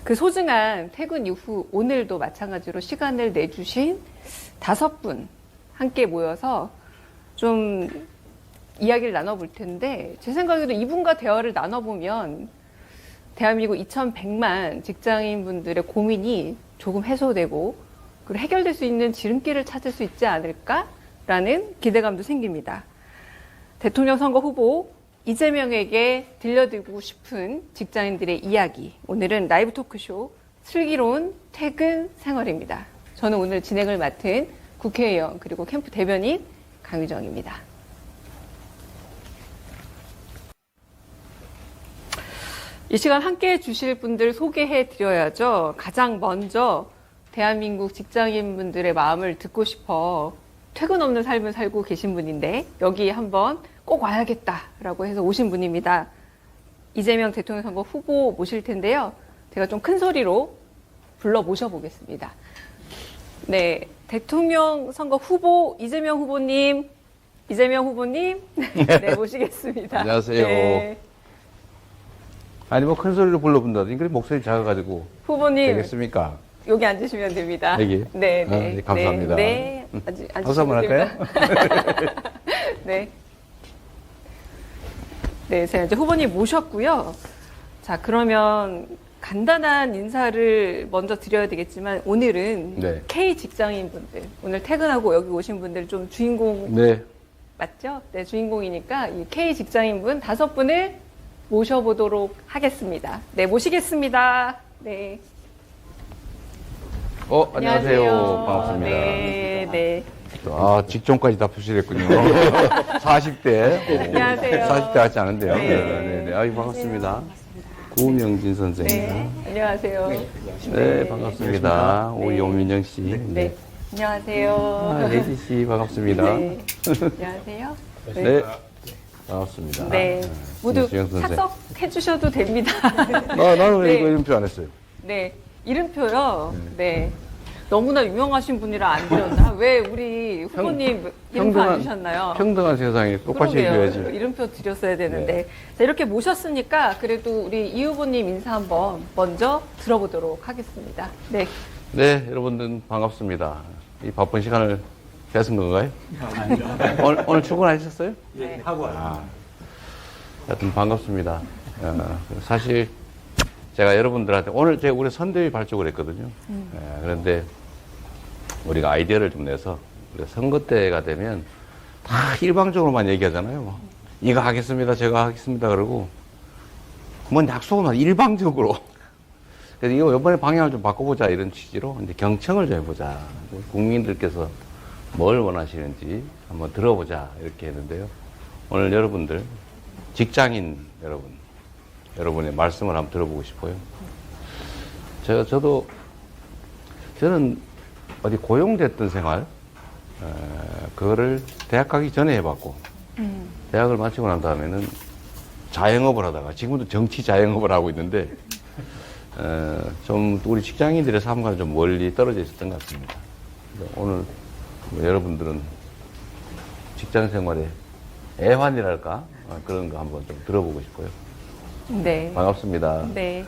그 소중한 퇴근 이후 오늘도 마찬가지로 시간을 내주신 5분 함께 모여서 좀 이야기를 나눠볼 텐데, 제 생각에도 이분과 대화를 나눠보면 대한민국 2100만 직장인분들의 고민이 조금 해소되고 그리고 해결될 수 있는 지름길을 찾을 수 있지 않을까라는 기대감도 생깁니다. 대통령 선거 후보 이재명에게 들려드리고 싶은 직장인들의 이야기. 오늘은 라이브 토크쇼 슬기로운 퇴근 생활입니다. 저는 오늘 진행을 맡은 국회의원 그리고 캠프 대변인 강유정입니다. 이 시간 함께해 주실 분들 소개해 드려야죠. 가장 먼저 대한민국 직장인분들의 마음을 듣고 싶어 퇴근 없는 삶을 살고 계신 분인데 여기 한번 꼭 와야겠다라고 해서 오신 분입니다. 이재명 대통령 선거 후보 모실 텐데요. 제가 좀 큰 소리로 불러 모셔보겠습니다. 네, 대통령 선거 후보 이재명 후보님, 네, 모시겠습니다. 안녕하세요. 네. 아니 뭐 큰 소리로 불러본다더니 그래 목소리 작아가지고 후보님 되겠습니까? 여기 앉으시면 됩니다. 여기? 네, 아, 네, 네, 감사합니다. 네, 박수 한번 할까요? 네. 네, 제가 이제 후보님 모셨고요. 자, 그러면 간단한 인사를 먼저 드려야 되겠지만 오늘은 네. K 직장인분들, 오늘 퇴근하고 여기 오신 분들 좀 주인공 네. 맞죠? 네, 주인공이니까 이 K 직장인분 5분을 모셔보도록 하겠습니다. 네, 모시겠습니다. 네. 안녕하세요. 반갑습니다. 네, 네. 아, 직종까지 다 표시했군요. 40대. 안녕하세요. 40대 같지 않은데요. 네. 네. 아유, 반갑습니다. 구명진 선생입니다. 네, 안녕하세요. 네, 반갑습니다. 우리 용민정 씨. 네, 안녕하세요. 혜지 씨, 반갑습니다. 네, 안녕하세요. 네. 반갑습니다. 네, 모두 김수영 선생. 착석해 주셔도 됩니다. 나는 왜 네. 이거 이름표 안 했어요? 네, 이름표요. 네. 너무나 유명하신 분이라 안 드렸나? 왜 우리 후보님 이름표 안 주셨나요? 평등한 세상에 똑같이 해줘야지. 이름표 드렸어야 되는데. 자, 이렇게 모셨으니까 그래도 우리 이 후보님 인사 한번 먼저 들어보도록 하겠습니다. 네. 네, 여러분들 반갑습니다. 이 바쁜 시간을 뺏은 건가요? 오늘 출근하셨어요? 네, 하고 와요. 하여튼 반갑습니다. 사실 제가 여러분들한테 오늘 우리 선대위 발족을 했거든요. 그런데 우리가 아이디어를 좀 내서 우리가 선거 때가 되면 다 일방적으로만 얘기하잖아요. 뭐. 이거 하겠습니다, 제가 하겠습니다 그러고 뭔 약속은 일방적으로. 그래서 이거 이번에 방향을 좀 바꿔보자 이런 취지로 이제 경청을 좀 해보자. 국민들께서 뭘 원하시는지 한번 들어보자 이렇게 했는데요. 오늘 여러분들 직장인 여러분의 말씀을 한번 들어보고 싶어요. 저는 어디 고용됐던 생활 그거를 대학 가기 전에 해봤고 대학을 마치고 난 다음에는 자영업을 하다가 지금도 정치 자영업을 하고 있는데 좀 우리 직장인들의 삶과는 좀 멀리 떨어져 있었던 것 같습니다. 오늘 여러분들은 직장 생활의 애환이랄까 그런 거 한번 좀 들어보고 싶어요. 네. 반갑습니다. 네.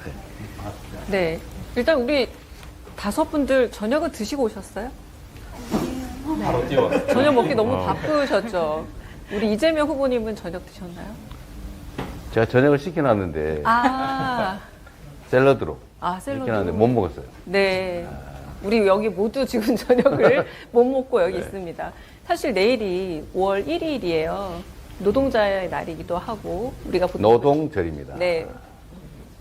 네. 일단 우리 5분들 저녁은 드시고 오셨어요? 바로 뛰어왔어요. 저녁 먹기 너무 바쁘셨죠? 우리 이재명 후보님은 저녁 드셨나요? 제가 저녁을 시켜놨는데 샐러드로 샐러드. 시켜놨는데 못 먹었어요. 네. 우리 여기 모두 지금 저녁을 못 먹고 여기 있습니다. 사실 내일이 5월 1일이에요. 노동자의 날이기도 하고 우리가 보통 노동절입니다. 네.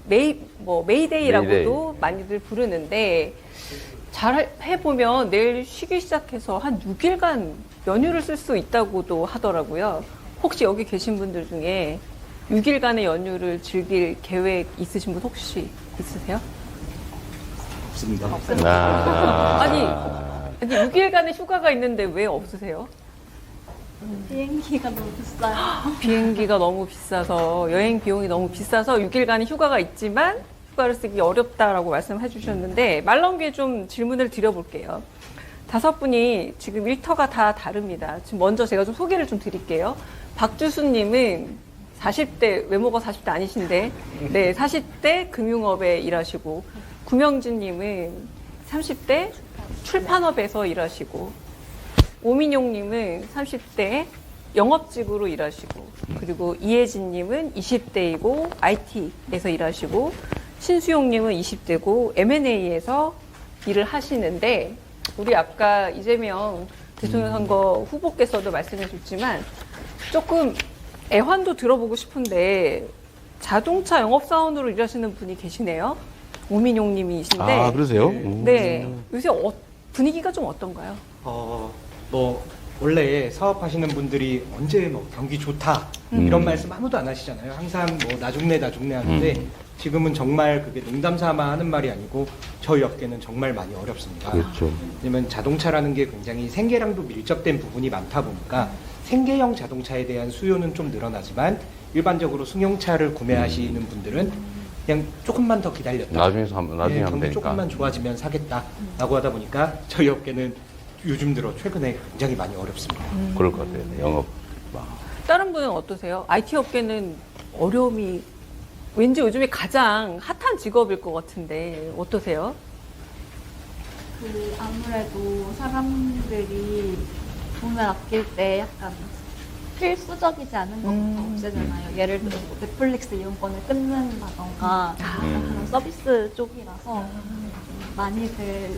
메이데이라고도 많이들 부르는데 잘 해보면 내일 쉬기 시작해서 한 6일간 연휴를 쓸 수 있다고도 하더라고요. 혹시 여기 계신 분들 중에 6일간의 연휴를 즐길 계획 있으신 분 혹시 있으세요? 없습니다. 아니 6일간의 휴가가 있는데 왜 없으세요? 비행기가 너무 비싸요. 비행기가 너무 비싸서 여행 비용이 너무 비싸서 6일간의 휴가가 있지만 휴가를 쓰기 어렵다라고 말씀해 주셨는데 말 나온 김에 좀 질문을 드려볼게요. 5분이 지금 일터가 다 다릅니다. 지금 먼저 제가 좀 소개를 좀 드릴게요. 박주수님은 40대, 외모가 40대 아니신데, 네, 40대 금융업에 일하시고, 구명진님은 30대 출판업에서 일하시고, 오민용님은 30대 영업직으로 일하시고, 그리고 이혜진님은 20대이고 IT에서 일하시고, 신수용님은 20대고 M&A에서 일을 하시는데, 우리 아까 이재명 대통령 선거 후보께서도 말씀해 주셨지만 조금 애환도 들어보고 싶은데 자동차 영업사원으로 일하시는 분이 계시네요. 오민용님이신데. 아, 그러세요? 네. 요새 분위기가 좀 어떤가요? 뭐 원래 사업하시는 분들이 언제 뭐 경기 좋다 이런 말씀 아무도 안 하시잖아요. 항상 뭐 나중내 하는데 지금은 정말 그게 농담 삼아 하는 말이 아니고 저희 업계는 정말 많이 어렵습니다. 그렇죠. 왜냐면 자동차라는 게 굉장히 생계랑도 밀접된 부분이 많다 보니까 생계형 자동차에 대한 수요는 좀 늘어나지만 일반적으로 승용차를 구매하시는 분들은 그냥 조금만 더 기다렸다. 나중에 하면 경기 되니까. 조금만 좋아지면 사겠다라고 하다 보니까 저희 업계는 요즘 들어 최근에 굉장히 많이 어렵습니다. 그럴 것 같아요. 영업. 다른 분은 어떠세요? IT 업계는 어려움이 왠지 요즘에 가장 핫한 직업일 것 같은데 어떠세요? 그 아무래도 사람들이 돈을 아낄 때 약간 필수적이지 않은 것부터 없애잖아요. 예를 들어서 뭐 넷플릭스 이용권을 끊는다던가 그런 서비스 쪽이라서 많이들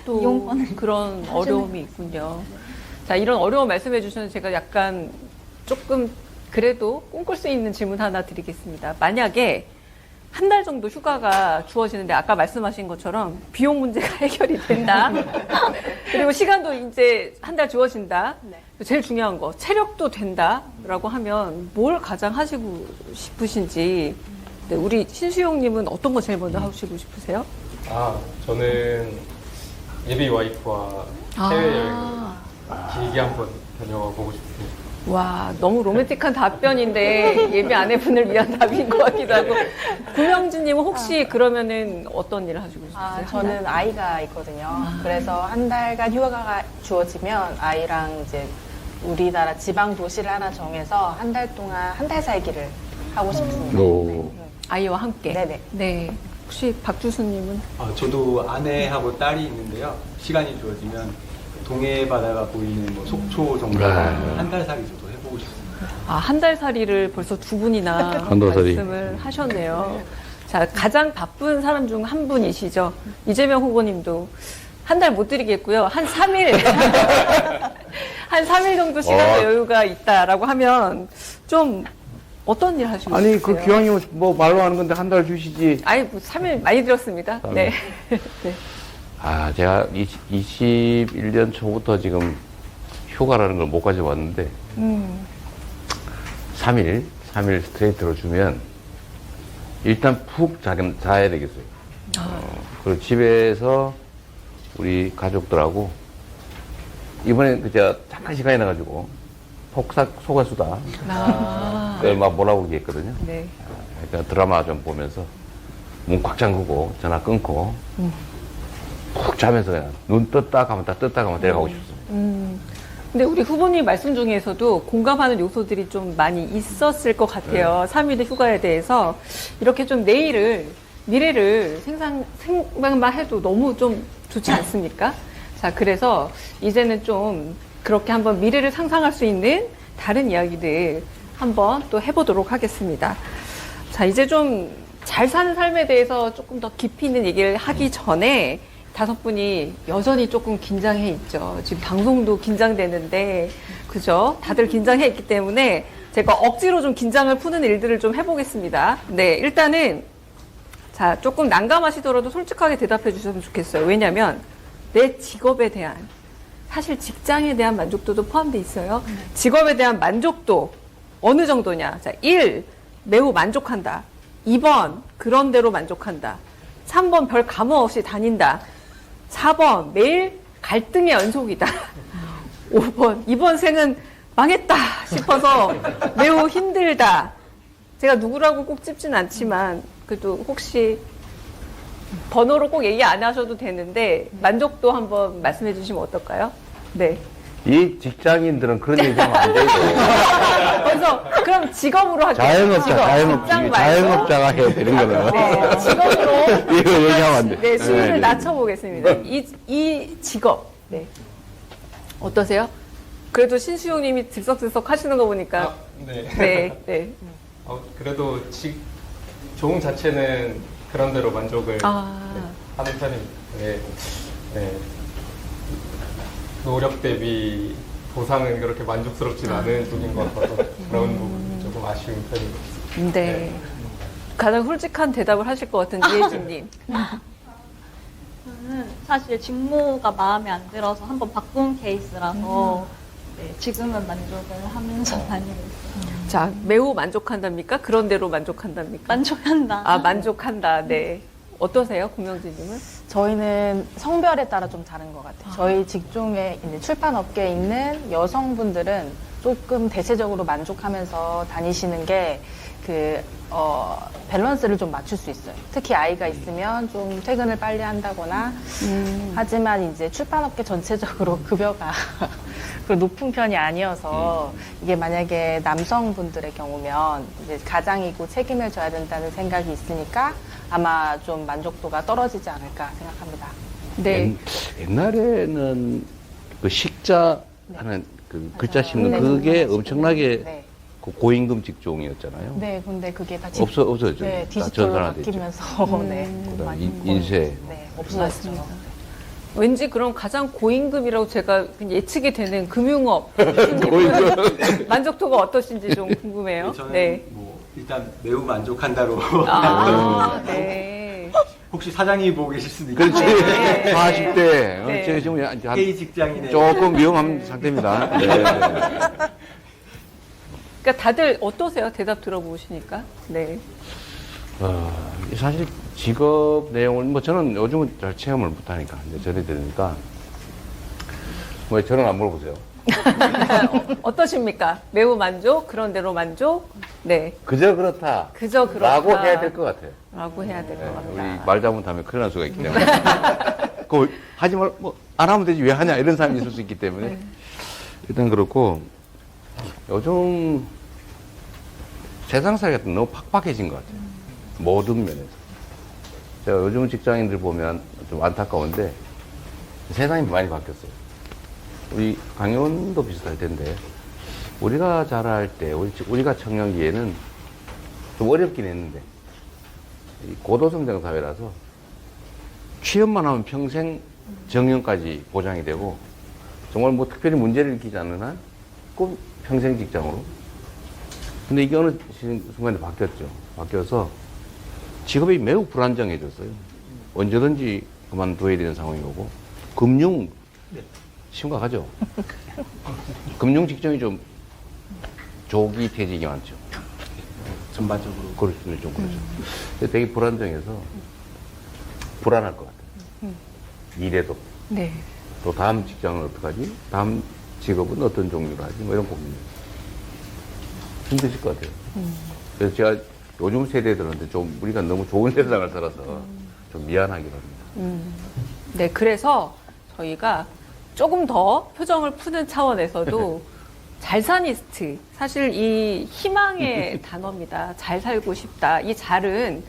또 이용권을 그런 하시는 어려움이 있군요. 자, 이런 어려움 말씀해 주셔서 제가 약간 조금 그래도 꿈꿀 수 있는 질문 하나 드리겠습니다. 만약에 한 달 정도 휴가가 주어지는데 아까 말씀하신 것처럼 비용 문제가 해결이 된다. 그리고 시간도 이제 한 달 주어진다. 제일 중요한 거 체력도 된다라고 하면 뭘 가장 하시고 싶으신지. 네, 우리 신수용님은 어떤 거 제일 먼저 하시고 싶으세요? 저는 예비 와이프와 해외여행 길게 한번 다녀보고 싶습니다. 와, 너무 로맨틱한 답변인데 예비 아내분을 위한 답인 것 같기도 하고. 구명진님은 혹시 그러면은 어떤 일을 하시고 싶으세요? 저는 아이가 있거든요. 그래서 한 달간 휴가가 주어지면 아이랑 이제 우리나라 지방 도시를 하나 정해서 한 달 동안 한 달 살기를 하고 싶습니다. 오. 아이와 함께. 네네. 네. 혹시 박주수님은? 저도 아내하고 딸이 있는데요. 시간이 주어지면 동해 바다가 보이는 뭐 속초 정도 한 달 살이 저도 해보고 싶습니다. 한 달 살이를 벌써 두 분이나 한달 살이. 말씀을 하셨네요. 자, 가장 바쁜 사람 중 한 분이시죠. 이재명 후보님도 한 달 못 드리겠고요. 한 3일. 한 3일 정도 시간과 여유가 있다라고 하면 좀 어떤 일 하시고 아니, 싶으세요? 그 기왕이면 뭐 말로 하는 건데 한 달 주시지. 아니, 뭐 3일 많이 들었습니다. 네. 네. 제가 21년 초부터 지금 휴가라는 걸 못 가져왔는데, 3일 스트레이트로 주면 일단 푹 자야 되겠어요. 그리고 집에서 우리 가족들하고 이번에 잠깐 시간이 나가지고 폭삭 소가수다. 그걸 막 몰아보기 했거든요. 네. 그러니까 드라마 좀 보면서 문 꽉 잠그고 전화 끊고 푹 자면서 그냥 눈 떴다 감았다 떴다 감았다 내려가고 싶습니다. 근데 우리 후보님 말씀 중에서도 공감하는 요소들이 좀 많이 있었을 것 같아요. 3일의 휴가에 대해서. 이렇게 좀 미래를 생각만 해도 너무 좀 좋지 않습니까? 자, 그래서 이제는 좀 그렇게 한번 미래를 상상할 수 있는 다른 이야기들 한번 또 해보도록 하겠습니다. 자, 이제 좀 잘 사는 삶에 대해서 조금 더 깊이 있는 얘기를 하기 전에 다섯 분이 여전히 조금 긴장해 있죠. 지금 방송도 긴장되는데, 그죠? 다들 긴장해 있기 때문에 제가 억지로 좀 긴장을 푸는 일들을 좀 해보겠습니다. 네, 일단은, 자, 조금 난감하시더라도 솔직하게 대답해 주셨으면 좋겠어요. 왜냐면, 내 직업에 대한, 사실 직장에 대한 만족도도 포함되어 있어요. 직업에 대한 만족도, 어느 정도냐. 자, 1, 매우 만족한다. 2번, 그런 대로 만족한다. 3번, 별 감흥 없이 다닌다. 4번, 매일 갈등의 연속이다. 5번, 이번 생은 망했다 싶어서 매우 힘들다. 제가 누구라고 꼭 찝진 않지만, 그래도 혹시 번호로 꼭 얘기 안 하셔도 되는데, 만족도 한번 말씀해 주시면 어떨까요? 네. 이 직장인들은 그런 얘기하면 안 되고. 그래서 그럼 직업으로 할게요. 자영업자, 자영업자가 해야 되는 거는. 네, 직업으로 이거 얘기하면 안 돼. 네, 수위를 네. 낮춰보겠습니다. 이 직업, 네. 어떠세요? 그래도 신수용님이 들썩들썩 하시는 거 보니까. 아, 네. 네, 네. 그래도 조응 자체는 그런 대로 만족을 하는 편입니다. 네. 네. 노력 대비 보상은 그렇게 만족스럽진 않은 쪽인 것 같아서 그런 부분이 조금 아쉬운 편입니다. 네. 가장 솔직한 대답을 하실 것 같은 이혜진님. 저는 사실 직무가 마음에 안 들어서 한번 바꾼 케이스라서 네, 지금은 만족을 하면서 다니고 있어요. 자, 매우 만족한답니까? 그런 대로 만족한답니까? 만족한다. 아, 만족한다. 네. 어떠세요, 공명진님은? 저희는 성별에 따라 좀 다른 것 같아요. 저희 직종에 있는 출판업계에 있는 여성분들은 조금 대체적으로 만족하면서 다니시는 게 밸런스를 좀 맞출 수 있어요. 특히 아이가 있으면 좀 퇴근을 빨리 한다거나 하지만 이제 출판업계 전체적으로 급여가 높은 편이 아니어서 이게 만약에 남성분들의 경우면 이제 가장이고 책임을 져야 된다는 생각이 있으니까 아마 좀 만족도가 떨어지지 않을까 생각합니다. 네. 옛날에는 그 식자 하는 그 글자 씹는 네, 그게 네, 엄청나게 네. 그 고임금 직종이었잖아요. 네, 근데 그게 다 없어졌죠. 네, 다 디지털로 전산화됐죠. 바뀌면서 네, 그다음 많이 인쇄. 네, 없어졌죠. 왠지 그럼 가장 고임금이라고 제가 그냥 예측이 되는 금융업 만족도가 어떠신지 좀 궁금해요. 저는 네. 뭐 일단 매우 만족한다로 아, 네. 혹시 사장이 보고 계실 수도 그렇지. 있겠네요. 네. 40대. 네. 제가 지금 K 직장인의 조금 위험한 상태입니다. 네. 그러니까 다들 어떠세요? 대답 들어보시니까. 네. 사실 직업 내용을, 뭐 저는 요즘은 잘 체험을 못하니까, 이제 전에 들으니까, 뭐 저는 안 물어보세요. 어떠십니까? 매우 만족? 그런 대로 만족? 네. 그저 그렇다. 그저 그렇다. 라고 해야 될 것 같아요. 라고 해야 될 것 네, 같다. 우리 말 잘못하면 큰일 날 수가 있기 때문에. 그, 하지 말, 뭐, 안 하면 되지, 왜 하냐, 이런 사람이 있을 수 있기 때문에. 일단 그렇고, 요즘 세상 살기가 너무 팍팍해진 것 같아요. 모든 면에서. 제가 요즘 직장인들 보면 좀 안타까운데, 세상이 많이 바뀌었어요. 우리 강의원도 비슷할 텐데, 우리가 자랄 때, 우리가 청년기에는 좀 어렵긴 했는데, 이 고도성장 사회라서 취업만 하면 평생 정년까지 보장이 되고, 정말 뭐 특별히 문제를 일으키지 않는 한 꼭 평생 직장으로. 근데 이게 어느 순간에 바뀌었죠. 바뀌어서 직업이 매우 불안정해졌어요. 언제든지 그만둬야 되는 상황이 오고, 금융 심각하죠. 금융 직종이 좀 조기 퇴직이 많죠. 전반적으로 그렇죠, 좀 그렇죠. 근데 되게 불안정해서 불안할 것 같아요. 미래도. 네. 또 다음 직장은 어떡하지? 다음 직업은 어떤 종류로 하지? 뭐 이런 고민. 힘드실 것 같아요. 그래서 제가 요즘 세대들한테 좀 우리가 너무 좋은 세상을 살아서 좀 미안하긴 합니다. 네, 그래서 저희가 조금 더 표정을 푸는 차원에서도 잘사니스트, 사실 이 희망의 단어입니다. 잘 살고 싶다. 이 잘은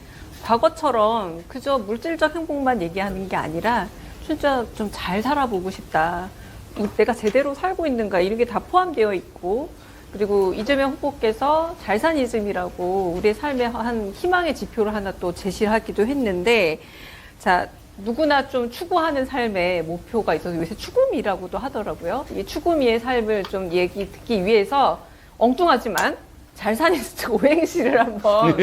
과거처럼 그저 물질적 행복만 얘기하는 게 아니라 진짜 좀 잘 살아보고 싶다. 내가 제대로 살고 있는가 이런 게 다 포함되어 있고, 그리고 이재명 후보께서 잘사니즘이라고 우리의 삶의 한 희망의 지표를 하나 또 제시를 하기도 했는데, 자, 누구나 좀 추구하는 삶의 목표가 있어서 요새 추구미라고도 하더라고요. 이 추구미의 삶을 좀 듣기 위해서 엉뚱하지만 잘사니스트 오행시를 한번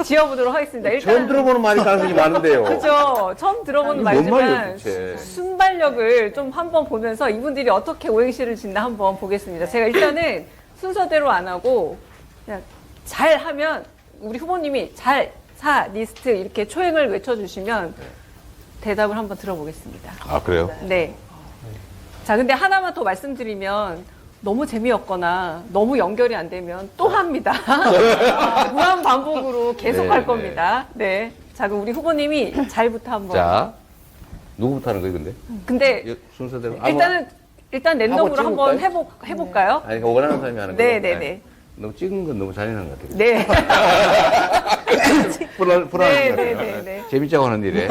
지어보도록 하겠습니다. 일단 처음 들어보는 말이 가능성이 많은데요. 그죠. 처음 들어보는 아니, 뭔 말이에요, 말이지만 도대체. 순발력을 좀 한번 보면서 이분들이 어떻게 오행시를 짓나 한번 보겠습니다. 제가 일단은 순서대로 안 하고 그냥 잘 하면 우리 후보님이 잘사니스트 이렇게 초행을 외쳐주시면 대답을 한번 들어보겠습니다. 아, 그래요? 네. 자, 근데 하나만 더 말씀드리면 너무 재미없거나 너무 연결이 안 되면 또 합니다. 무한 반복으로 계속 네, 할 네. 겁니다. 네. 자, 그럼 우리 후보님이 잘부터 한번. 자, 누구부터 하는 거예요, 근데? 근데 순서대로? 일단은 일단 랜덤으로 한번 한번 찍어볼까요? 해볼까요? 아니, 그러니까 원하는 사람이 하는 거. 네네네. 너무 찍은 건 너무 잔인한 것 같아요. 네. 불안한 것 같아요. 네네네. 재밌자고 하는 일에.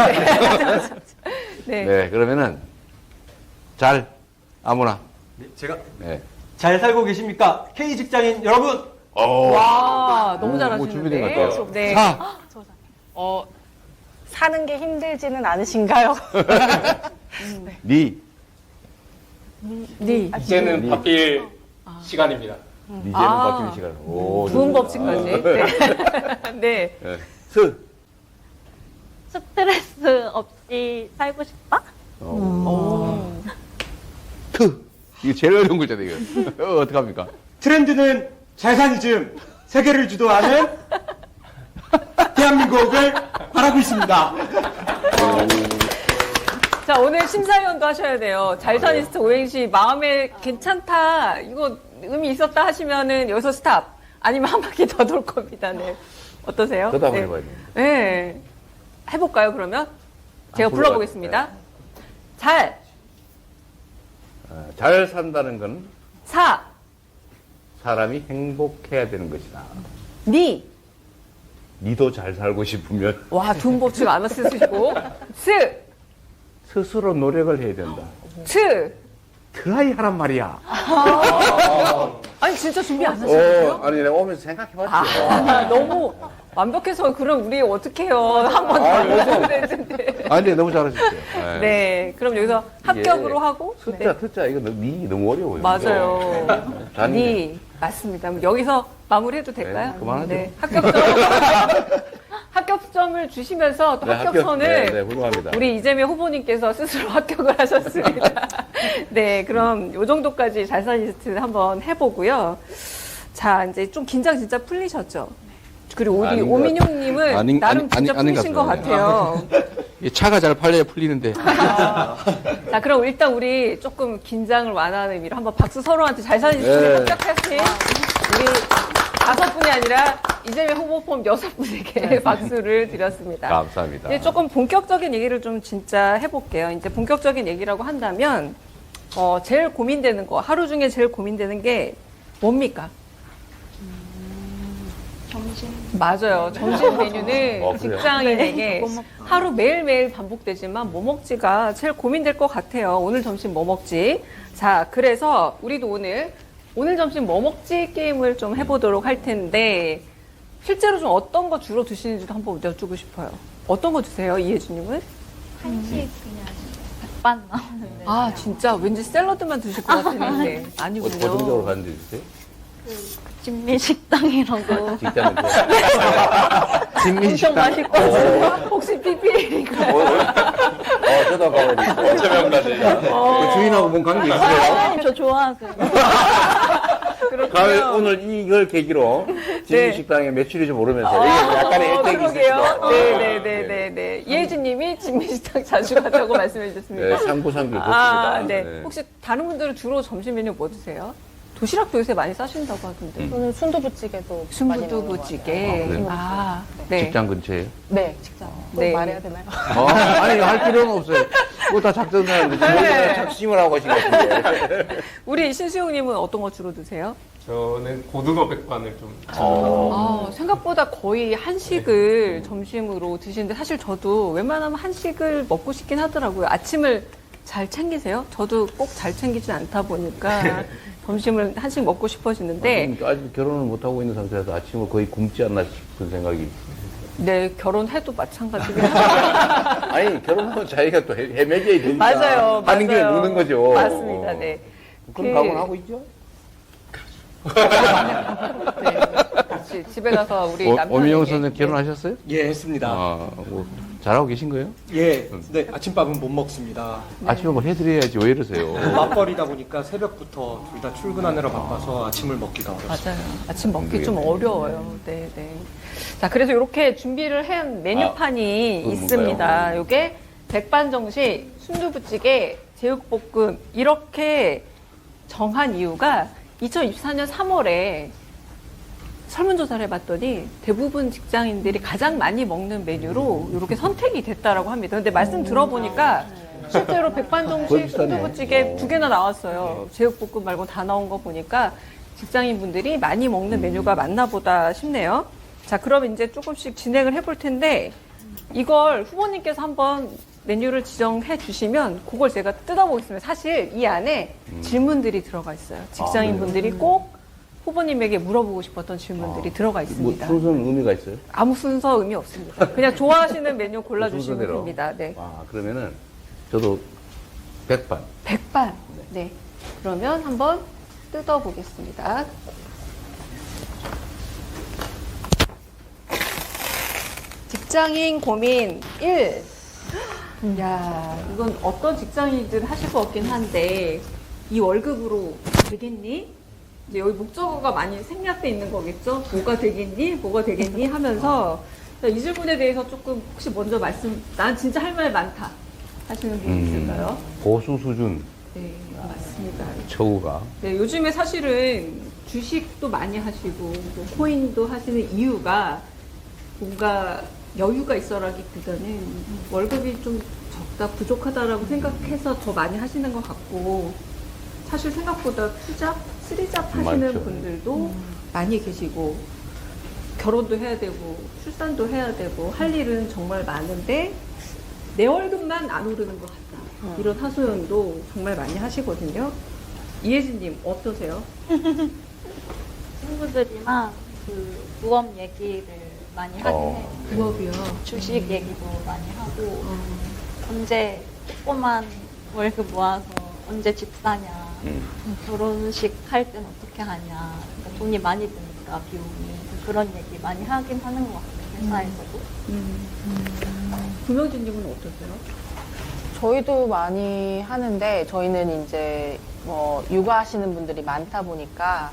네. 네, 그러면은, 아무나. 네, 제가 네. 잘 살고 계십니까? K 직장인 여러분! 와, 너무 뭐 잘하시는데. 준비된 것 같아요. 네. 사는 게 힘들지는 않으신가요? 네. 네. 이제는 바뀔 시간입니다. 이제는 아. 바뀌는 시간. 오, 부은 좋습니다. 법칙까지. 네. 네. 네. 스. 스트레스 없이 살고 싶다? 트. 이거 제일 어려운 글자다, 이거. 어떡합니까? 트렌드는 잘사니즘, 세계를 주도하는 대한민국을 바라고 있습니다. 자, 오늘 심사위원도 하셔야 돼요. 잘사니스트 오행시 마음에 괜찮다, 이거 의미 있었다 하시면은 여기서 스탑. 아니면 한 바퀴 더 돌 겁니다. 네. 어떠세요? 저도 한번 네. 해봐야 돼요. 네. 해볼까요, 그러면? 제가 불러보겠습니다. 잘 산다는 건 사, 사람이 행복해야 되는 것이다. 니. 니도 잘 살고 싶으면 와, 둔 법칙 안 쓰시고. 스, 스스로 노력을 해야 된다. 트. 트라이 하란 말이야. 아니, 진짜 준비 안 하셨어요? 아니, 내가 오면서 생각해봤지. 아, 너무 완벽해서 그럼 우리 어떡해요. 한번 더 해야 되는데. 아, 근데 너무 잘하셨어요. 네, 그럼 여기서 합격으로 하고. 숫자, 트자, 이거 니 너무 어려워요. 맞아요. 잔인해. 니, 맞습니다. 그럼 여기서 마무리해도 될까요? 네, 그만하죠. 네, 합격점을 주시면서 또 네, 합격선을 네, 훌륭합니다. 우리 이재명 후보님께서 스스로 합격을 하셨습니다. 네, 그럼 요 정도까지 잘사니스트 한번 해보고요. 자, 이제 좀 긴장 진짜 풀리셨죠? 그리고 우리 아닌 것 오민용님은 아닌- 나름 아닌- 진짜 아닌 풀리신 것 것 같아요. 이 차가 잘 팔려야 풀리는데. 자, 그럼 일단 우리 조금 긴장을 완화하는 의미로 한번 박수 서로한테 잘사니스트 네. 합격하신 우리 5분이 아니라 이재명 후보 포함 6분에게 박수를 드렸습니다. 감사합니다. 이제 조금 본격적인 얘기를 좀 진짜 해볼게요. 이제 본격적인 얘기라고 한다면, 제일 고민되는 거, 하루 중에 제일 고민되는 게 뭡니까? 점심. 맞아요. 점심 메뉴는 그래요? 직장인에게 하루 매일매일 반복되지만 뭐 먹지가 제일 고민될 것 같아요. 오늘 점심 뭐 먹지? 자, 그래서 우리도 오늘 점심 뭐 먹지 게임을 좀 해보도록 할 텐데, 실제로 좀 어떤 거 주로 드시는지도 한번 여쭈고 싶어요. 어떤 거 드세요, 이혜주님은? 한식 그냥 백반 나오는데. 아, 진짜 왠지 샐러드만 드실 것 같은데 아니군요. 어떤 쪽으로 가는지 주세요? 진미식당이라고. 직장은 엄청 진민식당. 맛있고 혹시 PPL인가요? 쳐다봐버리고. 어쩌면까지. 그 주인하고 뭔 관계 있어요? 사장님 저 좋아하세요. 가을 오늘 이걸 계기로 진민식당의 매출이 좀 오르면서 이게 약간의 혜택이 그러게요. 있었죠. 네네네네네. 이혜주님이 진미식당 자주 갔다고 말씀해 주셨습니다. 네, 상부상규 좋습니다. 아, 네. 혹시 다른 분들은 주로 점심 메뉴 뭐 드세요? 도시락도 요새 많이 싸신다고 하던데. 저는 순두부찌개도 많이 먹는 것 순두부찌개. 그래요? 아, 네. 직장 근처에요? 같아요. 네, 직장. 또 네. 말해야 되나요? 아니, 할 필요는 없어요. 그거 다 작전사는데 네. 작심을 하고 가신 것 같은데. 우리 신수용님은 어떤 거 주로 드세요? 저는 고등어 백반을 좀 아, 생각보다 거의 한식을 점심으로 드시는데 사실 저도 웬만하면 한식을 먹고 싶긴 하더라고요. 아침을 잘 챙기세요? 저도 꼭 잘 챙기진 않다 보니까 점심을 한식 먹고 싶어지는데 아직 결혼을 못하고 있는 상태에서 아침을 거의 굶지 않나 싶은 생각이. 네, 결혼해도 마찬가지긴 아니, 결혼하면 자기가 또 헤매겨야 되니까. 맞아요. 하는 게 맞아요. 먹는 거죠. 맞습니다. 네. 그런 각오는 하고 있죠? 네. 같이 집에 가서 우리 남편에게 오미영 선생님 결혼하셨어요? 예, 했습니다. 뭐 잘하고 계신 거예요? 예, 네, 아침밥은 못 먹습니다. 아침에 뭘 해드려야지 왜 이러세요? 맞벌이다 보니까 새벽부터 둘 다 출근하느라 바빠서 아침을 먹기가 어렵습니다. 맞아요. 아침 먹기 좀 어려워요. 네, 네. 자, 그래서 이렇게 준비를 한 메뉴판이 그건 있습니다. 뭔가요? 요게 백반정식, 순두부찌개, 제육볶음 이렇게 정한 이유가 2024년 3월에 설문조사를 해봤더니 대부분 직장인들이 가장 많이 먹는 메뉴로 이렇게 선택이 됐다라고 합니다. 근데 말씀 들어보니까 실제로 거의 백반정식 비싸네. 순두부찌개 2개나 나왔어요. 제육볶음 말고 다 나온 거 보니까 직장인분들이 많이 먹는 메뉴가 맞나 보다 싶네요. 자, 그럼 이제 조금씩 진행을 해볼 텐데 이걸 후보님께서 한번 메뉴를 지정해 주시면 그걸 제가 뜯어보겠습니다. 사실 이 안에 질문들이 들어가 있어요. 직장인분들이 꼭 후보님에게 물어보고 싶었던 질문들이 들어가 뭐 있습니다. 순서는 의미가 있어요? 아무 순서 의미 없습니다. 그냥 좋아하시는 메뉴 골라주시면 순서대로. 됩니다. 네. 그러면은 저도 백반. 백반. 네. 그러면 한번 뜯어보겠습니다. 직장인 고민 1. 야, 이건 어떤 직장인들 하실 것 같긴 한데, 이 월급으로 되겠니? 이제 여기 목적어가 많이 생략돼 있는 거겠죠? 뭐가 되겠니? 뭐가 되겠니? 하면서, 이 질문에 대해서 조금 혹시 먼저 난 진짜 할 말 많다. 하시는 분 있을까요? 고수 수준 네, 맞습니다. 처우가. 네, 요즘에 사실은 주식도 많이 하시고 뭐 코인도 하시는 이유가 뭔가 여유가 있어라기보다는 월급이 좀 적다, 부족하다라고 생각해서 더 많이 하시는 것 같고 사실 생각보다 투잡, 쓰리잡 하시는 많죠. 분들도 많이 계시고 결혼도 해야 되고 출산도 해야 되고 할 일은 정말 많은데 내 월급만 안 오르는 것 같다. 이런 하소연도 정말 많이 하시거든요. 이혜진님 어떠세요? 친구들이랑 그 부업 얘기를 많이 하긴 해요. 부업이요. 주식 얘기도 많이 하고 언제 조그만 월급 모아서 언제 집 사냐, 결혼식 할 땐 어떻게 하냐, 그러니까 돈이 많이 드니까 비용이 그런 얘기 많이 하긴 하는 것 같아요. 회사에서도. 구명진님은 어떠세요? 저희도 많이 하는데 저희는 이제 뭐 육아하시는 분들이 많다 보니까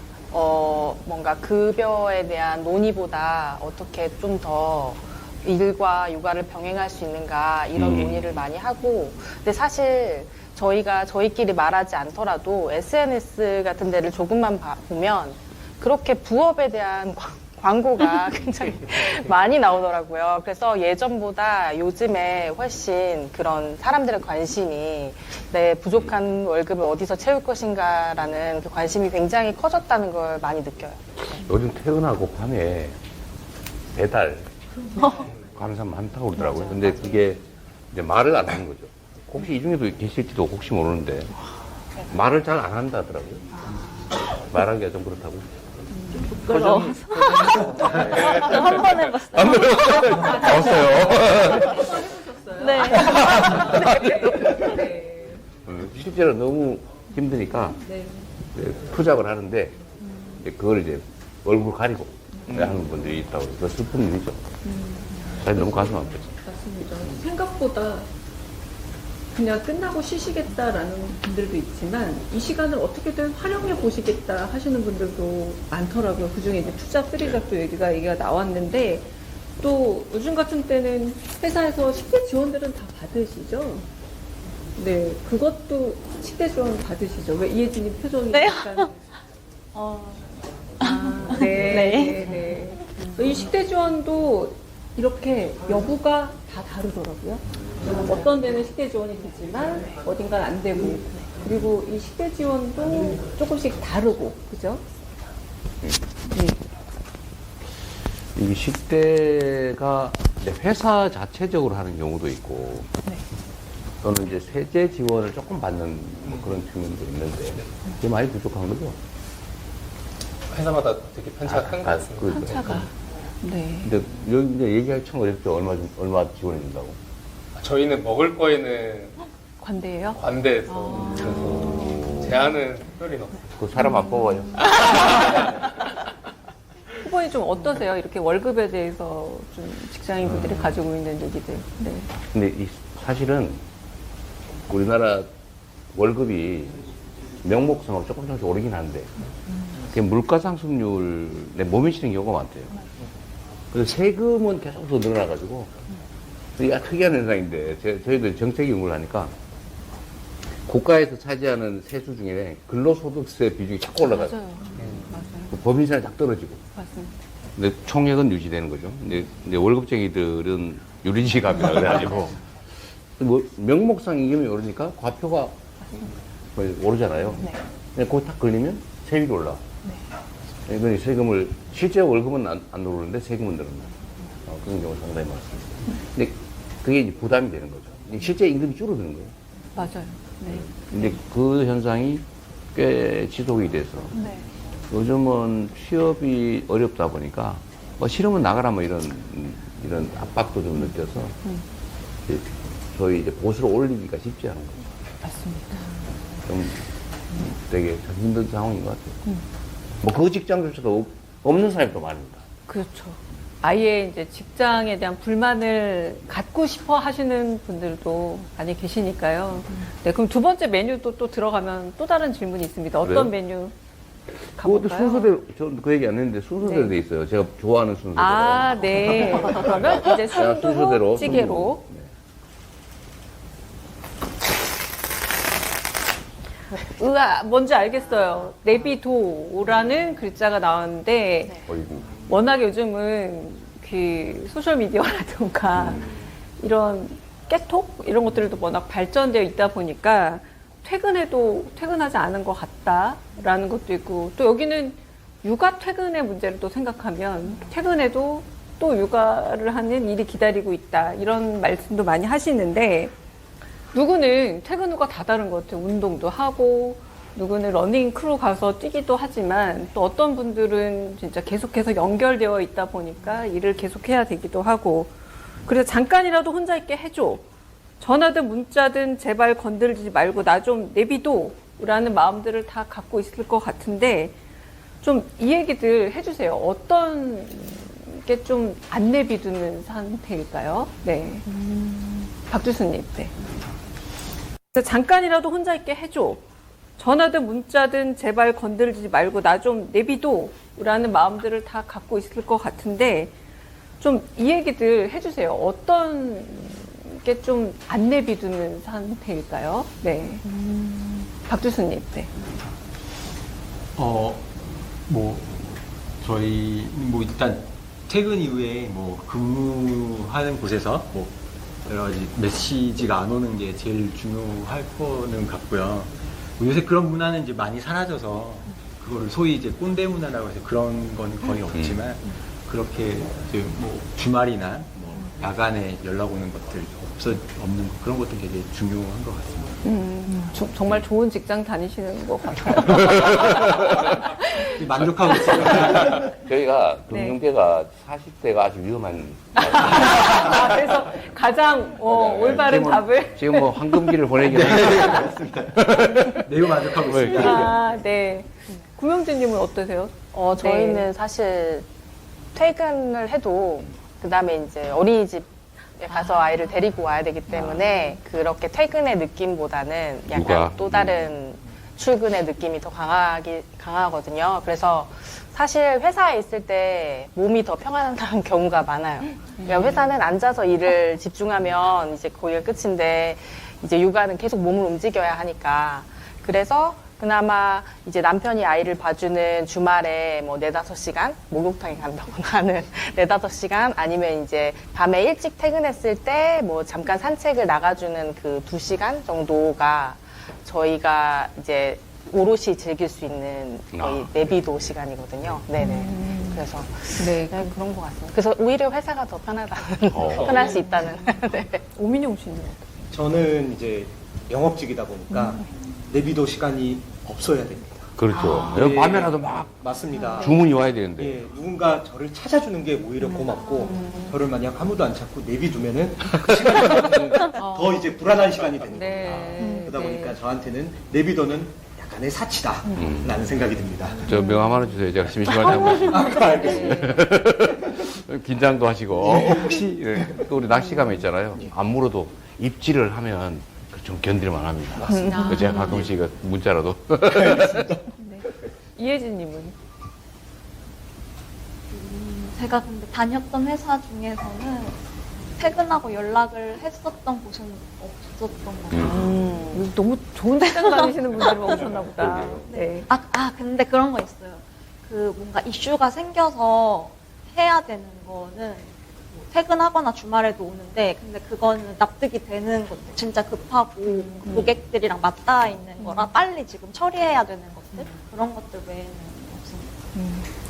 뭔가 급여에 대한 논의보다 어떻게 좀 더 일과 육아를 병행할 수 있는가 이런 논의를 많이 하고 근데 사실 저희가 저희끼리 말하지 않더라도 SNS 같은 데를 조금만 보면 그렇게 부업에 대한 광고가 굉장히 많이 나오더라고요. 그래서 예전보다 요즘에 훨씬 그런 사람들의 관심이 내 부족한 월급을 어디서 채울 것인가라는 그 관심이 굉장히 커졌다는 걸 많이 느껴요. 요즘 퇴근하고 밤에 배달 가는 사람 많다고 그러더라고요. 근데 그게 이제 말을 안 하는 거죠. 혹시 이 중에도 계실지도 혹시 모르는데 말을 잘 안 한다더라고요. 말하기가 좀 그렇다고. 부끄러워서. 한 번 해봤어요. 없어요. 네. 실제로 너무 힘드니까 네. 투잡을 하는데 이제 그걸 이제 얼굴 가리고 하는 분들이 있다고 해서 슬픈 일이죠. 사실 너무 가슴 아프죠. 맞습니다. 생각보다 그냥 끝나고 쉬시겠다라는 분들도 있지만 이 시간을 어떻게든 활용해 보시겠다 하시는 분들도 많더라고요. 그중에 이제 투잡, 쓰리잡도 얘기가 나왔는데 또 요즘 같은 때는 회사에서 식대 지원들은 다 받으시죠? 네, 그것도 식대 지원 받으시죠? 왜 이혜진님 표정이 네. 약간 네, 네. 네. 이 식대 지원도 이렇게 여부가 다 다르더라고요. 어떤 데는 식대 지원이 되지만 어딘가는 안 되고 그리고 이 식대 지원도 조금씩 다르고 그죠? 네. 이 식대가 이제 회사 자체적으로 하는 경우도 있고 또는 이제 세제 지원을 조금 받는 뭐 그런 측면도 있는데 그게 많이 부족한 거죠. 회사마다 되게 편차가 큰 것 같습니다. 한차가 네. 근데 여기 이제 얘기할 참 어렵죠. 얼마 지원해 준다고. 저희는 먹을 거에는 관대예요? 관대해서 그래서 제한은 특별히 없어요. 그 사람 안 뽑아요. 후보님 좀 어떠세요? 이렇게 월급에 대해서 좀 직장인분들이 가지고 있는 얘기들. 네. 근데 사실은 우리나라 월급이 명목상으로 조금씩 오르긴 한데 그게 물가 상승률에 못 미치는 경우가 많대요. 그래서 세금은 계속 더 늘어나가지고 이게 특이한 현상인데 저희도 정책 연구를 하니까 국가에서 차지하는 세수 중에 근로소득세 비중이 자꾸 올라가요. 맞아요. 맞아요. 법인세는 딱 떨어지고. 맞습니다. 근데 총액은 유지되는 거죠. 근데 월급쟁이들은 유리지갑이라 그래가지고 뭐 명목상 임금이 오르니까 과표가 거의 오르잖아요. 네. 근데 그거 딱 걸리면 세율이 올라. 네. 이건 세금을 실제 월급은 안 오르는데 세금은 늘어나. 그런 경우 상당히 많습니다. 근데 그게 이제 부담이 되는 거죠. 실제 임금이 줄어드는 거예요. 맞아요. 네. 근데 그 현상이 꽤 지속이 돼서 네. 요즘은 취업이 어렵다 보니까 뭐 싫으면 나가라 뭐 이런 압박도 좀 느껴서 이제 저희 이제 보수를 올리기가 쉽지 않은 거죠. 맞습니다. 좀 되게 힘든 상황인 것 같아요. 뭐 그 직장조차도 없는 사람이 더 많습니다. 그렇죠. 아예 이제 직장에 대한 불만을 갖고 싶어 하시는 분들도 많이 계시니까요. 네, 그럼 두 번째 메뉴도 또 들어가면 또 다른 질문이 있습니다. 어떤 그래요? 메뉴 그것도 가볼까요? 순서대로, 저는 그 얘기 안 했는데 순서대로 네. 돼 있어요. 제가 좋아하는 순서대로. 아, 네. 그러면 이제 제가 순두부 찌개로. 네. 으아, 뭔지 알겠어요. 네비도라는 글자가 나왔는데 어이구. 워낙 요즘은 그 소셜미디어라든가 이런 깨톡 이런 것들도 워낙 발전되어 있다 보니까 퇴근해도 퇴근하지 않은 것 같다라는 것도 있고 또 여기는 육아 퇴근의 문제를 또 생각하면 퇴근해도 또 육아를 하는 일이 기다리고 있다 이런 말씀도 많이 하시는데 누구는 퇴근 후가 다 다른 것 같아요. 운동도 하고 누구는 러닝 크루 가서 뛰기도 하지만 또 어떤 분들은 진짜 계속해서 연결되어 있다 보니까 일을 계속해야 되기도 하고 그래서 잠깐이라도 혼자 있게 해줘. 전화든 문자든 제발 건들지 말고 나 좀 내비둬 라는 마음들을 다 갖고 있을 것 같은데 좀 이 얘기들 해주세요. 어떤 게 좀 안 내비두는 상태일까요? 네. 박 교수님. 네. 그래서 잠깐이라도 혼자 있게 해줘. 전화든 문자든 제발 건들지 말고 나 좀 내비둬 라는 마음들을 다 갖고 있을 것 같은데 좀 이 얘기들 해주세요. 어떤 게 좀 안 내비두는 상태일까요? 네. 박 교수님. 네. 뭐 저희 뭐 일단 퇴근 이후에 뭐 근무하는 곳에서 뭐 여러 가지 메시지가 안 오는 게 제일 중요할 거는 같고요. 뭐 요새 그런 문화는 이제 많이 사라져서 그거를 소위 이제 꼰대 문화라고 해서 그런 건 거의 없지만 그렇게 이제 뭐 주말이나 뭐 야간에 연락 오는 것들 없는 거, 그런 것도 되게 중요한 것 같습니다. 정말 좋은 직장 다니시는 것 같아요. 만족하고 있습니다. 저희가 네. 금융계가 40대가 아주 위험한. 아, 그래서 가장 올바른 지금은- 답을. 지금 뭐 황금기를 보내긴 하는데. 매우 만족하고 있습니다. 아, 네. 구명진님은 어떠세요? 저희는 네. 사실 퇴근을 해도 그 다음에 이제 어린이집에 가서 아이를 데리고 와야 되기 때문에 그렇게 퇴근의 느낌보다는 약간 육아. 또 다른 출근의 느낌이 더 강하거든요. 그래서 사실 회사에 있을 때 몸이 더 평안한 경우가 많아요. 그러니까 회사는 앉아서 일을 집중하면 이제 거기가 끝인데 이제 육아는 계속 몸을 움직여야 하니까 그래서 그나마 이제 남편이 아이를 봐주는 주말에 뭐 4-5시간 목욕탕에 간다거나 하는 4-5시간 아니면 이제 밤에 일찍 퇴근했을 때 뭐 잠깐 산책을 나가주는 그 2시간 정도가 저희가 이제 오롯이 즐길 수 있는 거의 내비도 시간이거든요. 네네. 그래서 네. 네, 그런 것 같습니다. 그래서 오히려 회사가 더 편하다는, 편할 수 있다는. 네. 오민용 씨는 저는 이제 영업직이다 보니까 내비도 시간이 없어야 됩니다. 그렇죠. 예. 여기 밤에라도 막 맞습니다. 주문이 와야 되는데. 예, 누군가 저를 찾아주는 게 오히려 고맙고 저를 만약 아무도 안 찾고 내비두면은 그 시간이 더 이제 불안한 시간이 되는 겁니다. 네. 그러다 네. 보니까 저한테는 내비도는 약간의 사치다라는 생각이 듭니다. 저 명함 하나 주세요. 제가 심심할 때 한번. 알겠습니다. 긴장도 하시고. 혹시, 예, 또 우리 낚시 가면 있잖아요. 안 물어도 입질을 하면 좀 견딜만 합니다. 제가 가끔씩 이거 문자라도. 이혜진님은 제가 근데 다녔던 회사 중에서는 퇴근하고 연락을 했었던 곳은 없었던 것 같아요. 너무 좋은 직장 다니시는 분들이 오셨나 보다. 네. 근데 그런 거 있어요. 그 뭔가 이슈가 생겨서 해야 되는 거는 뭐 퇴근하거나 주말에도 오는데 근데 그거는 납득이 되는 것들 진짜 급하고 고객들이랑 맞닿아 있는 거라 빨리 지금 처리해야 되는 것들 그런 것들 외에는 없습니다.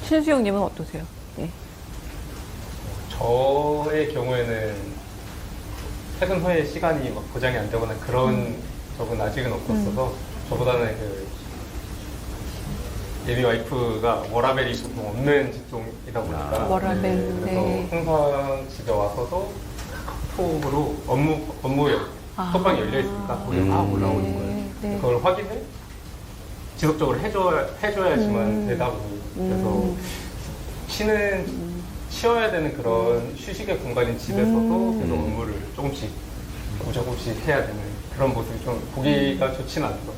신수영님은 어떠세요? 네. 저의 경우에는 퇴근 후에 시간이 막 보장이 안 되거나 그런 적은 아직은 없었어서 저보다는 그 예비 와이프가 워라벨이 보통 없는 직종이다 보니까 워라벨, 그래서 네. 항상 집에 와서도 카톡으로 업무 톡방이 열려 있으니까 거기에 막 올라오는 거예요. 네. 그걸 확인을 지속적으로 해줘야지만 되다 보니 그래서 쉬어야 되는 그런 휴식의 공간인 집에서도 계속 업무를 조금씩 해야 되는 그런 모습이 좀 보기가 좋지는 않아서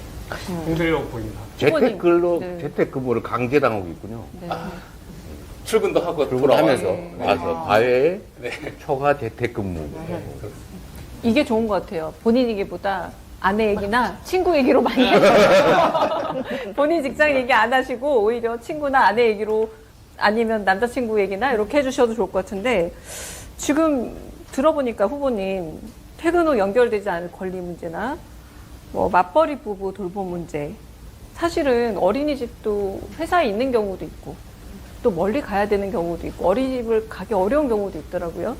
힘들어 보인다. 재택근로, 네. 재택근무를 강제당하고 있군요. 네. 출근도 하고 출근하면서 네. 와서 과외 초과 재택근무. 이게 좋은 것 같아요. 본인 얘기보다 아내 얘기나 친구 얘기로 많이 하시고 본인 직장 얘기 안 하시고 오히려 친구나 아내 얘기로 아니면 남자친구 얘기나 이렇게 해주셔도 좋을 것 같은데 지금 들어보니까 후보님 퇴근 후 연결되지 않을 권리 문제나 뭐 맞벌이 부부 돌봄 문제 사실은 어린이집도 회사에 있는 경우도 있고 또 멀리 가야 되는 경우도 있고 어린이집을 가기 어려운 경우도 있더라고요.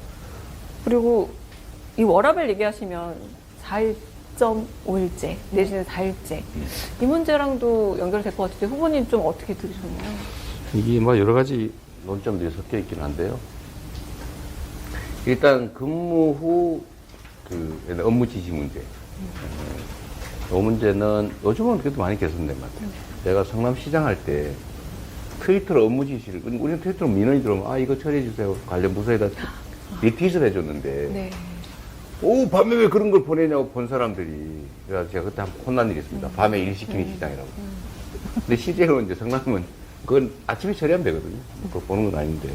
그리고 이 워라밸 얘기하시면 4.5일제 내지는 4일제 이 문제랑도 연결될 것 같은데 후보님 좀 어떻게 들으셨나요? 이게 뭐 여러 가지 논점들이 섞여 있긴 한데요. 일단 근무 후 그 업무 지시 문제. 이 문제는 요즘은 그래도 많이 개선된 것 같아요. 제가 성남시장 할 때 트위터로 업무 지시를, 우리는 트위터로 민원이 들어오면 아, 이거 처리해주세요. 관련 부서에다 리트윗을 해줬는데 네. 오, 밤에 왜 그런 걸 보내냐고 본 사람들이. 그래서 제가 그때 한번 혼난 일이 있습니다. 밤에 일 시키는 시장이라고. 근데 실제로 이제 성남은 그건 아침에 처리하면 되거든요. 그걸 보는 건 아닌데.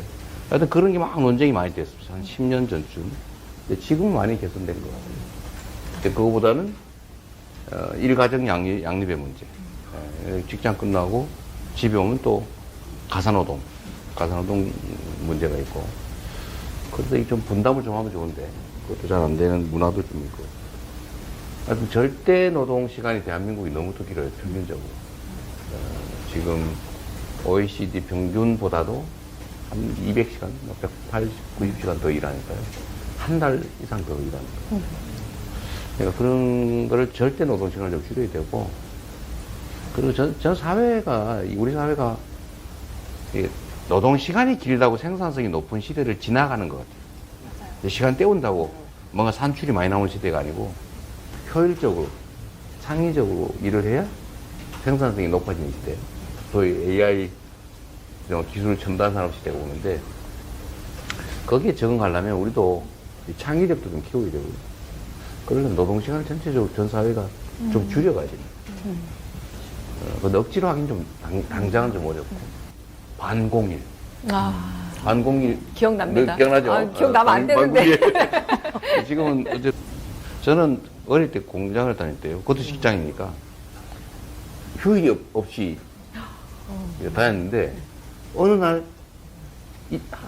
하여튼 그런 게 막 논쟁이 많이 됐습니다. 한 10년 전쯤. 근데 지금은 많이 개선된 것 같아요. 근데 그거보다는, 일가정 양립의 문제. 직장 끝나고 집에 오면 또 가사노동 문제가 있고. 그래서 이 좀 분담을 좀 하면 좋은데, 그것도 잘 안 되는 문화도 좀 있고. 하여튼 절대 노동 시간이 대한민국이 너무 더 길어요, 평균적으로. 지금 OECD 평균보다도 한 200시간, 180, 90시간 더 일하니까요. 한 달 이상 더 일하는 거예요. 그러니까 그런 거를 절대 노동 시간을 좀 줄여야 되고, 그리고 전 사회가, 우리 사회가 노동 시간이 길다고 생산성이 높은 시대를 지나가는 것 같아요. 시간 때운다고 뭔가 산출이 많이 나오는 시대가 아니고, 효율적으로, 창의적으로 일을 해야 생산성이 높아지는 시대. 소위 AI 기술 첨단 산업 시대가 오는데, 거기에 적응하려면 우리도 창의력도 좀 키워야 되고요. 그러려면 노동시간을 전체적으로 전 사회가 좀 줄여가야 됩니다. 근데 억지로 하긴 좀, 당장은 좀 어렵고. 반공일. 반공일. 기억납니다. 기억나죠? 아, 기억나면 안 되는데. 지금은 어제 저는 어릴 때 공장을 다닐 때요. 그것도 직장이니까 휴일이 없이 다녔는데 어느 날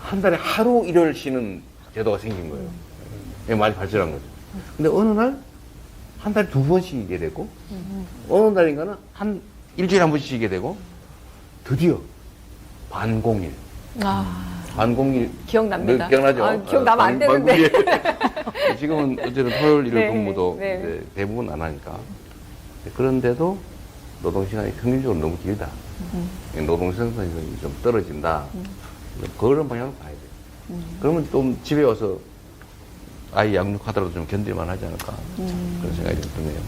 한 달에 하루 일요일 쉬는 제도가 생긴 거예요. 이게 많이 발전한 거죠. 근데 어느 날 한 달에 2번 쉬게 되고 어느 날인가는 일주일에 한 번씩 쉬게 되고 드디어 반공일. 반공일. 기억납니다. 기억나죠? 아, 기억나면 안 되는데. 지금은 어쨌든 토요일, 일요일 네, 근무도 네. 이제 대부분 안 하니까. 그런데도 노동시간이 평균적으로 너무 길다. 노동 생산성이 좀 떨어진다. 그런 방향으로 가야 돼요. 그러면 또 집에 와서 아이 양육하더라도 좀 견딜만 하지 않을까. 그런 생각이 좀 드네요.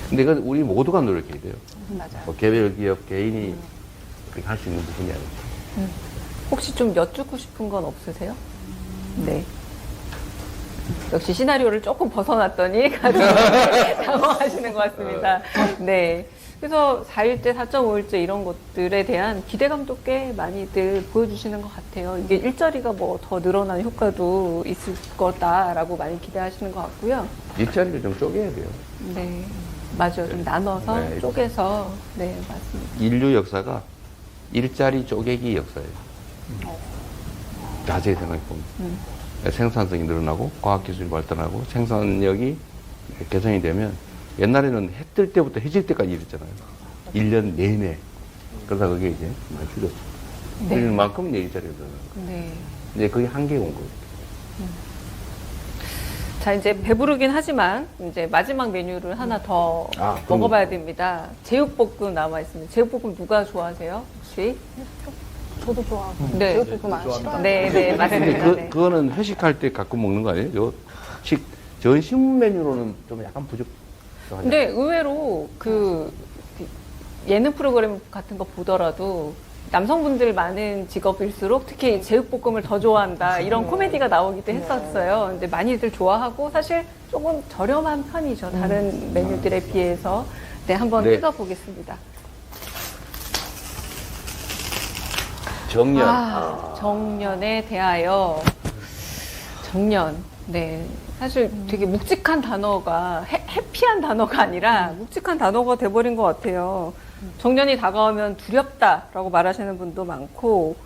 근데 이건 우리 모두가 노력해야 돼요. 맞아요. 뭐 개별 기업, 개인이 그렇게 할 수 있는 부분이 아니죠. 혹시 좀 여쭙고 싶은 건 없으세요? 네. 역시 시나리오를 조금 벗어났더니 당황하시는 것 같습니다. 네. 그래서 4일째, 4.5일째 이런 것들에 대한 기대감도 꽤 많이들 보여주시는 것 같아요. 이게 일자리가 뭐 더 늘어나는 효과도 있을 거다라고 많이 기대하시는 것 같고요. 일자리를 좀 쪼개야 돼요. 네. 맞아요. 좀 나눠서 네. 쪼개서. 네, 맞습니다. 인류 역사가 일자리 쪼개기 역사예요. 자세히 생각해보면. 생산성이 늘어나고 과학기술이 발전하고 생산력이 개선이 되면 옛날에는 해 뜰 때부터 해질 때까지 일했잖아요. 1년 내내. 그러다 그게 이제 많이 줄였어. 네. 줄이는 만큼 일자리가 늘어나는 거예요. 네. 근데 그게 한계가 온 거예요. 자, 이제 배부르긴 하지만 이제 마지막 메뉴를 하나 더 그럼- 먹어봐야 됩니다. 제육볶음 남아 있습니다. 제육볶음 누가 좋아하세요? 혹시? 저도 좋아하고 네. 제육볶음 안 싫어하는 네, 네, 근데 맞습니다. 네. 그거는 회식할 때 가끔 먹는 거 아니에요? 전신 메뉴로는 좀 약간 부족하죠. 근데 의외로 그 예능 프로그램 같은 거 보더라도 남성분들 많은 직업일수록 특히 제육볶음을 더 좋아한다 이런 코미디가 나오기도 했었어요. 근데 많이들 좋아하고 사실 조금 저렴한 편이죠. 다른 메뉴들에 비해서. 네, 한번 네. 뜯어보겠습니다. 정년. 정년에 대하여 정년. 네. 사실 되게 묵직한 단어가 해피한 단어가 아니라 묵직한 단어가 돼버린 것 같아요. 정년이 다가오면 두렵다라고 말하시는 분도 많고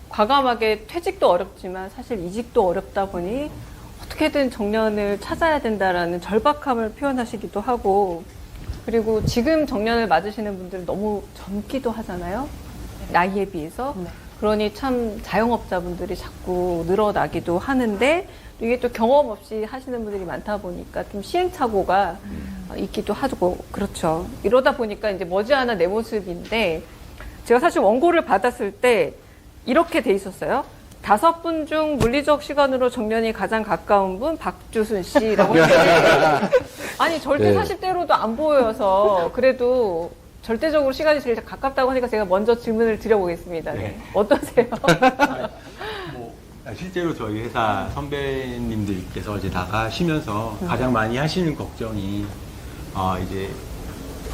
과감하게 퇴직도 어렵지만 사실 이직도 어렵다 보니 어떻게든 정년을 찾아야 된다라는 절박함을 표현하시기도 하고 그리고 지금 정년을 맞으시는 분들은 너무 젊기도 하잖아요. 나이에 비해서. 네. 그러니 참 자영업자분들이 자꾸 늘어나기도 하는데 이게 또 경험 없이 하시는 분들이 많다 보니까 좀 시행착오가 있기도 하고 그렇죠. 이러다 보니까 이제 머지않아 내 모습인데 제가 사실 원고를 받았을 때 이렇게 돼 있었어요. 5분 중 물리적 시간으로 정년이 가장 가까운 분 박주순 씨라고 했는데 아니 절대 네. 40대로도 안 보여서 그래도 절대적으로 시간이 제일 가깝다고 하니까 제가 먼저 질문을 드려보겠습니다. 네. 어떠세요? 뭐 실제로 저희 회사 선배님들께서 이제 나가시면서 가장 많이 하시는 걱정이 이제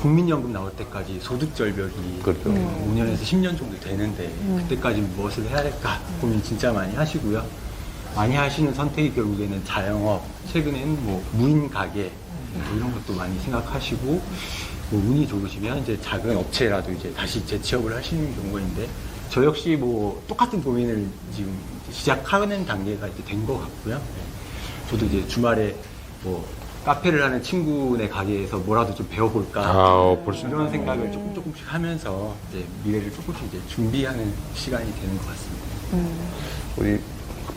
국민연금 나올 때까지 소득 절벽이 그렇죠. 5년에서 10년 정도 되는데 그때까지 무엇을 해야 될까 고민 진짜 많이 하시고요. 많이 하시는 선택이 결국에는 자영업, 최근에는 뭐 무인 가게 뭐 이런 것도 많이 생각하시고 뭐 운이 좋으시면 이제 작은 업체라도 이제 다시 재취업을 하시는 경우인데 저 역시 뭐 똑같은 고민을 지금 시작하는 단계가 이제 된 것 같고요. 네. 저도 이제 주말에 뭐 카페를 하는 친구네 가게에서 뭐라도 좀 배워볼까 벌써. 이런 생각을 조금씩 하면서 이제 미래를 조금씩 이제 준비하는 시간이 되는 것 같습니다. 우리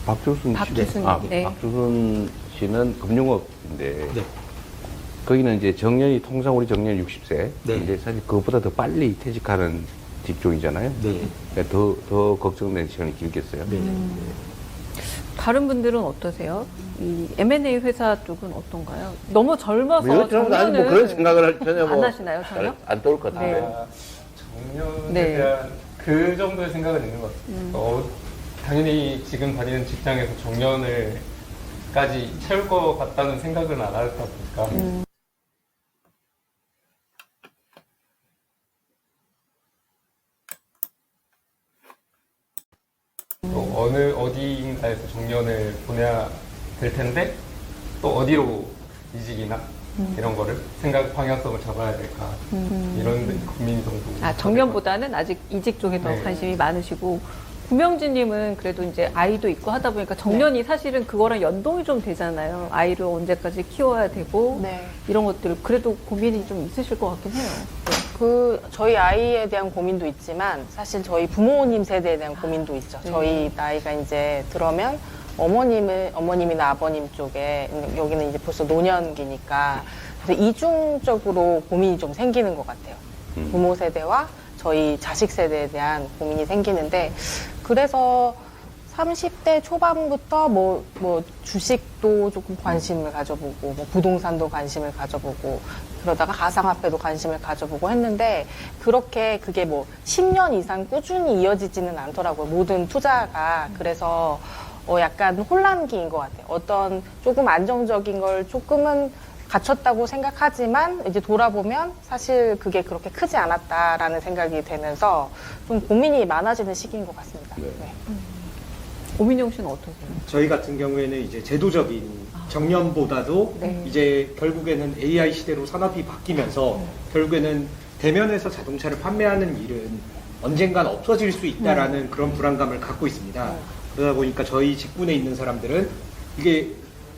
박주순 씨. 박주순, 네. 박주순 씨는 금융업인데 네. 거기는 이제 정년이 통상 우리 정년 60세. 네. 이제 사실 그것보다 더 빨리 퇴직하는 직종이잖아요. 네. 그러니까 더 걱정되는 시간이 길겠어요. 네. 다른 분들은 어떠세요? 이 M&A 회사 쪽은 어떤가요? 너무 젊어서 저는 아직 뭐 그런 생각을 전혀 안 하시나요, 전혀? 안 떠올 것 같은데. 네. 정년에 네. 대한 그 정도의 생각은 있는 것 같아요. 당연히 지금 다니는 직장에서 정년을까지 채울 것 같다는 생각은 안 하다 보니까 또 어디인가에서 정년을 보내야 될 텐데 또 어디로 이직이나 이런 거를 생각 방향성을 잡아야 될까 이런 고민 정도. 아, 정년보다는 아직 이직 쪽에 더 네. 관심이 많으시고 구명진님은 그래도 이제 아이도 있고 하다 보니까 정년이 사실은 그거랑 연동이 좀 되잖아요. 아이를 언제까지 키워야 되고 네. 이런 것들 그래도 고민이 좀 있으실 것 같긴 해요. 저희 아이에 대한 고민도 있지만 사실 저희 부모님 세대에 대한 고민도 있죠. 네. 저희 나이가 이제 들어면 어머님이나 아버님 쪽에 여기는 이제 벌써 노년기니까 그래서 이중적으로 고민이 좀 생기는 것 같아요. 부모 세대와 저희 자식 세대에 대한 고민이 생기는데 그래서 30대 초반부터 뭐 주식도 조금 관심을 가져보고 뭐 부동산도 관심을 가져보고 그러다가 가상화폐도 관심을 가져보고 했는데 그렇게 그게 뭐 10년 이상 꾸준히 이어지지는 않더라고요. 모든 투자가. 그래서 약간 혼란기인 것 같아요. 어떤 조금 안정적인 걸 조금은 갖췄다고 생각하지만 이제 돌아보면 사실 그게 그렇게 크지 않았다라는 생각이 되면서 좀 고민이 많아지는 시기인 것 같습니다. 네. 네. 오민영 씨는 어떠세요? 저희 같은 경우에는 이제 제도적인 정년보다도 네. 이제 결국에는 AI 시대로 산업이 바뀌면서 결국에는 대면에서 자동차를 판매하는 일은 언젠간 없어질 수 있다라는 그런 불안감을 갖고 있습니다. 그러다 보니까 저희 직군에 있는 사람들은 이게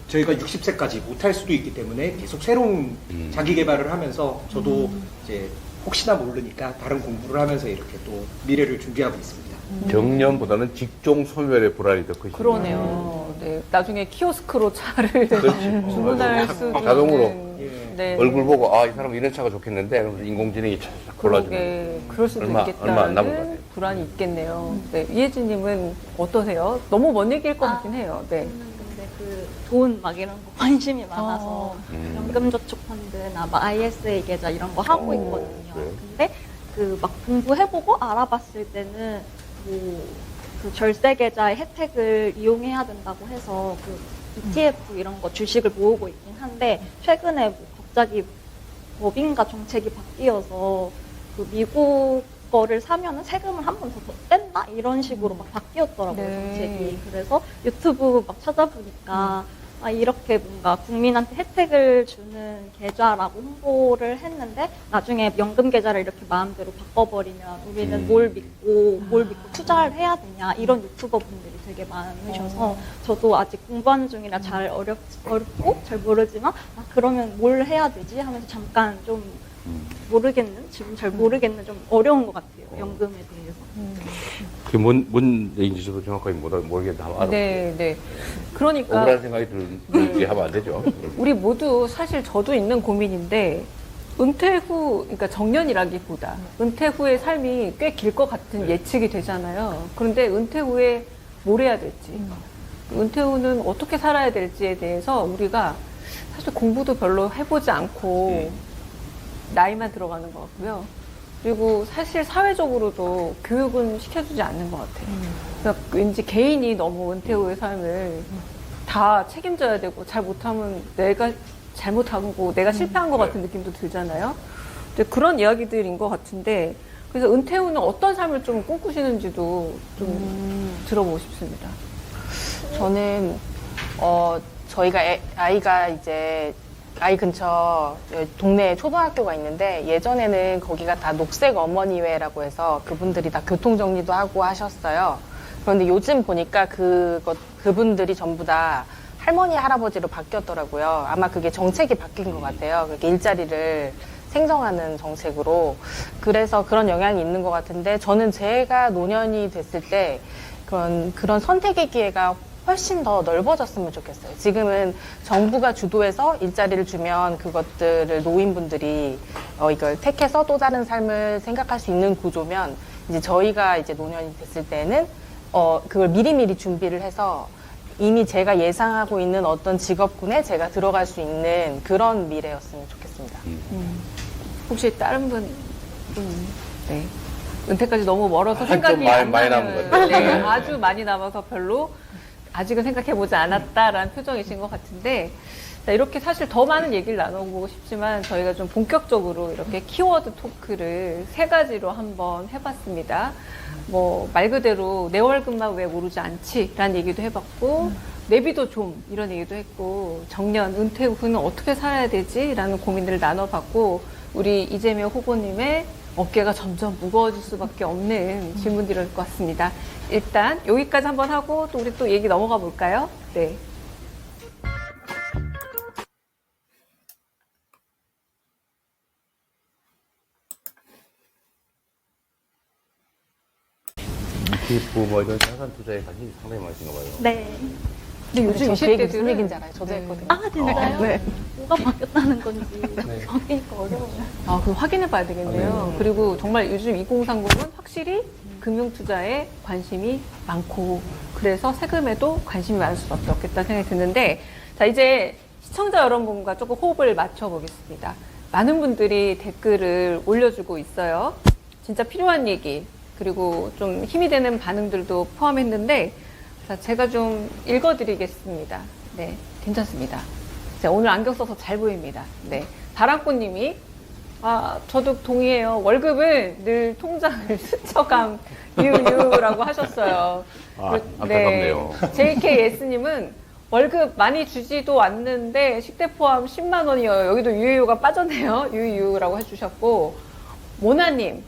저희가 60세까지 못할 수도 있기 때문에 계속 새로운 자기 개발을 하면서 저도 이제 혹시나 모르니까 다른 공부를 하면서 이렇게 또 미래를 준비하고 있습니다. 정년보다는 직종 소멸의 불안이 더 크시네요. 그러네요. 네. 나중에 키오스크로 차를 그렇지. 주문할 수도 자동으로. 있는. 네. 얼굴 보고 이 사람은 이런 차가 좋겠는데 그러면서 인공지능이 착 골라주는. 그럴 수도 얼마 안 남은 것 같아요. 있겠다는 불안이 있겠네요. 네. 이혜진님은 어떠세요? 너무 먼 얘기일 것 같긴 해요. 네. 저는 근데 그 돈 막 이런 거 관심이 많아서 연금저축펀드나 막 ISA 계좌 이런 거 하고 있거든요. 그래요? 근데 그 막 공부해보고 알아봤을 때는 그 절세 계좌의 혜택을 이용해야 된다고 해서 그 ETF 이런 거 주식을 모으고 있긴 한데 최근에 뭐 갑자기 법인가 정책이 바뀌어서 그 미국 거를 사면은 세금을 한 번 더 뗀다 이런 식으로 막 바뀌었더라고요. 네. 정책이. 그래서 유튜브 막 찾아보니까 이렇게 뭔가 국민한테 혜택을 주는 계좌라고 홍보를 했는데 나중에 연금 계좌를 이렇게 마음대로 바꿔버리면 우리는 뭘 믿고 투자를 해야 되냐 이런 유튜버 분들이 되게 많으셔서 저도 아직 공부하는 중이라 잘 어렵고 잘 모르지만 그러면 뭘 해야 되지 하면서 잠깐 좀 지금 잘 모르겠는 좀 어려운 것 같아요. 연금에 대해서. 그게 뭔 얘기인지 저도 정확하게 모르겠는데 한번 알아볼게요. 네, 네. 그러니까 억울한 생각이 들게 하면 안 되죠. 우리 모두 사실 저도 있는 고민인데 은퇴 후, 그러니까 정년이라기보다 은퇴 후의 삶이 꽤 길 것 같은 예측이 되잖아요. 그런데 은퇴 후에 뭘 해야 될지, 은퇴 후는 어떻게 살아야 될지에 대해서 우리가 사실 공부도 별로 해보지 않고 나이만 들어가는 것 같고요. 그리고 사실 사회적으로도 교육은 시켜주지 않는 것 같아요. 그러니까 왠지 개인이 너무 은퇴 후의 삶을 다 책임져야 되고 잘 못하면 내가 잘못하고 내가 실패한 것 같은 느낌도 들잖아요. 근데 그런 이야기들인 것 같은데 그래서 은퇴 후는 어떤 삶을 좀 꿈꾸시는지도 좀 들어보고 싶습니다. 저는 저희가 아이가 이제 아이 근처 동네에 초등학교가 있는데 예전에는 거기가 다 녹색 어머니회라고 해서 그분들이 다 교통정리도 하고 하셨어요. 그런데 요즘 보니까 그분들이 전부 다 할머니, 할아버지로 바뀌었더라고요. 아마 그게 정책이 바뀐 것 같아요. 그렇게 일자리를 생성하는 정책으로. 그래서 그런 영향이 있는 것 같은데 저는 제가 노년이 됐을 때 그런 선택의 기회가 훨씬 더 넓어졌으면 좋겠어요. 지금은 정부가 주도해서 일자리를 주면 그것들을 노인분들이 이걸 택해서 또 다른 삶을 생각할 수 있는 구조면 이제 저희가 이제 노년이 됐을 때는 그걸 미리미리 준비를 해서 이미 제가 예상하고 있는 어떤 직업군에 제가 들어갈 수 있는 그런 미래였으면 좋겠습니다. 혹시 다른 분, 네. 은퇴까지 너무 멀어서 좀 생각이 안 많이 나는, 남은 것 같아요. 네, 아주 많이 남아서 별로 아직은 생각해보지 않았다라는 표정이신 것 같은데 자, 이렇게 사실 더 많은 얘기를 나눠보고 싶지만 저희가 좀 본격적으로 이렇게 키워드 토크를 3가지로 한번 해봤습니다. 뭐 말 그대로 내 월급만 왜 오르지 않지? 라는 얘기도 해봤고 내비도 좀 이런 얘기도 했고 정년, 은퇴 후는 어떻게 살아야 되지? 라는 고민들을 나눠봤고 우리 이재명 후보님의 어깨가 점점 무거워질 수밖에 없는 질문들일 것 같습니다. 일단 여기까지 한번 하고 또 우리 또 얘기 넘어가 볼까요? 네. ETF 뭐 이런 자산 투자에 관심이 상당히 많으신가 봐요. 네. 근데 요즘 저 20대들은 그 얘기 무슨 얘기인지 알아요? 저도 했거든요. 아, 진짜요? 네. 뭐가 바뀌었다는 건지 바뀌니까 어려워요. 그럼 확인해 봐야 되겠네요. 그리고 정말 요즘 2030은 확실히 금융 투자에 관심이 많고 그래서 세금에도 관심이 많을 수밖에 없겠다는 생각이 드는데 자, 이제 시청자 여러분과 조금 호흡을 맞춰 보겠습니다. 많은 분들이 댓글을 올려주고 있어요. 진짜 필요한 얘기 그리고 좀 힘이 되는 반응들도 포함했는데 자, 제가 좀 읽어드리겠습니다. 네, 괜찮습니다. 자, 오늘 안경 써서 잘 보입니다. 네, 다랑꽃님이 저도 동의해요. 월급은 늘 통장을 스쳐감 유유라고 하셨어요. 안타깝네요. JKS님은 월급 많이 주지도 않는데 식대 포함 10만 원이요. 여기도 유유가 빠졌네요. 유유라고 해주셨고 모나님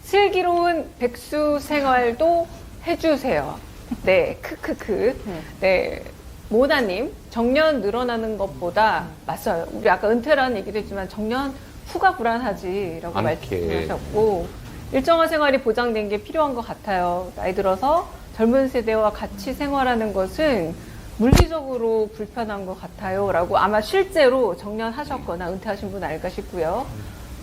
슬기로운 백수 생활도 해주세요. 네, 크크크. 네, 모나님, 정년 늘어나는 것보다 맞아요. 우리 아까 은퇴라는 얘기도 했지만 정년 후가 불안하지라고 않게. 말씀하셨고 일정한 생활이 보장된 게 필요한 것 같아요. 나이 들어서 젊은 세대와 같이 생활하는 것은 물리적으로 불편한 것 같아요. 라고 아마 실제로 정년하셨거나 은퇴하신 분 알까 싶고요.